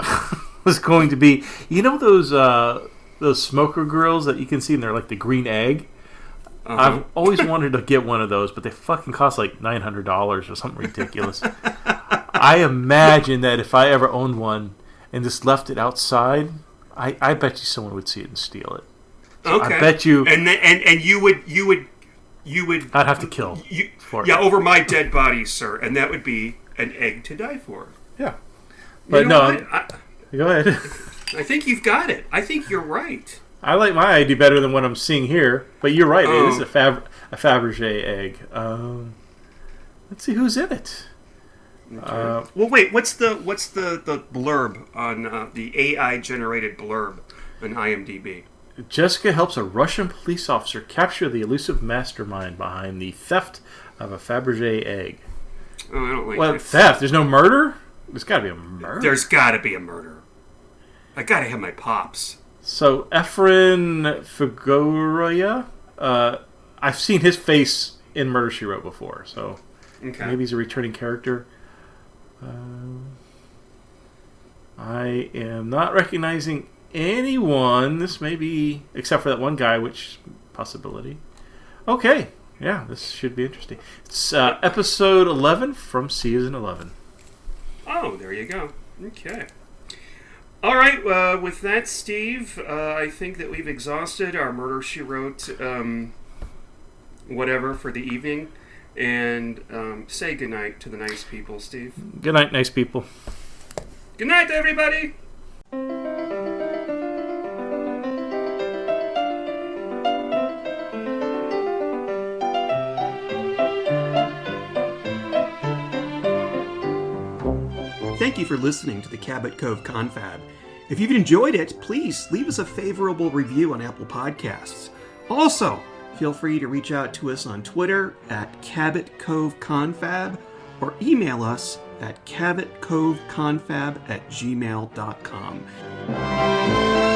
was going to be, those smoker grills that you can see, and they're like the green egg? I've always wanted to get one of those, but they fucking cost like $900 or something ridiculous. I imagine that if I ever owned one and just left it outside, I bet you someone would see it and steal it. So okay. I bet you... And you would... I'd have to kill for it. Yeah, over my dead body, sir. And that would be an egg to die for. Yeah. But go ahead. I think you've got it. I think you're right. I like my idea better than what I'm seeing here. But you're right. It is a Fabergé egg. Let's see who's in it. Well, wait. What's the blurb on the AI generated blurb on IMDb? Jessica helps a Russian police officer capture the elusive mastermind behind the theft of a Fabergé egg. Oh, I don't like Well, that. theft. There's no murder. There's got to be a murder. There's got to be a murder. I got to have my pops. So Efren Figueroa, I've seen his face in Murder, She Wrote before, so Okay. maybe he's a returning character. I am not recognizing anyone. This may be, except for that one guy, which possibility. Okay, yeah, this should be interesting. It's episode 11 from season 11. Oh, there you go. Okay. All right. With that, Steve, I think that we've exhausted our Murder, She Wrote whatever for the evening. And say goodnight to the nice people, Steve. Good night, nice people. Good night, everybody! Thank you for listening to the Cabot Cove Confab. If you've enjoyed it, please leave us a favorable review on Apple Podcasts. Also, feel free to reach out to us on Twitter at Cabot Cove Confab or email us at cabotcoveconfab@gmail.com.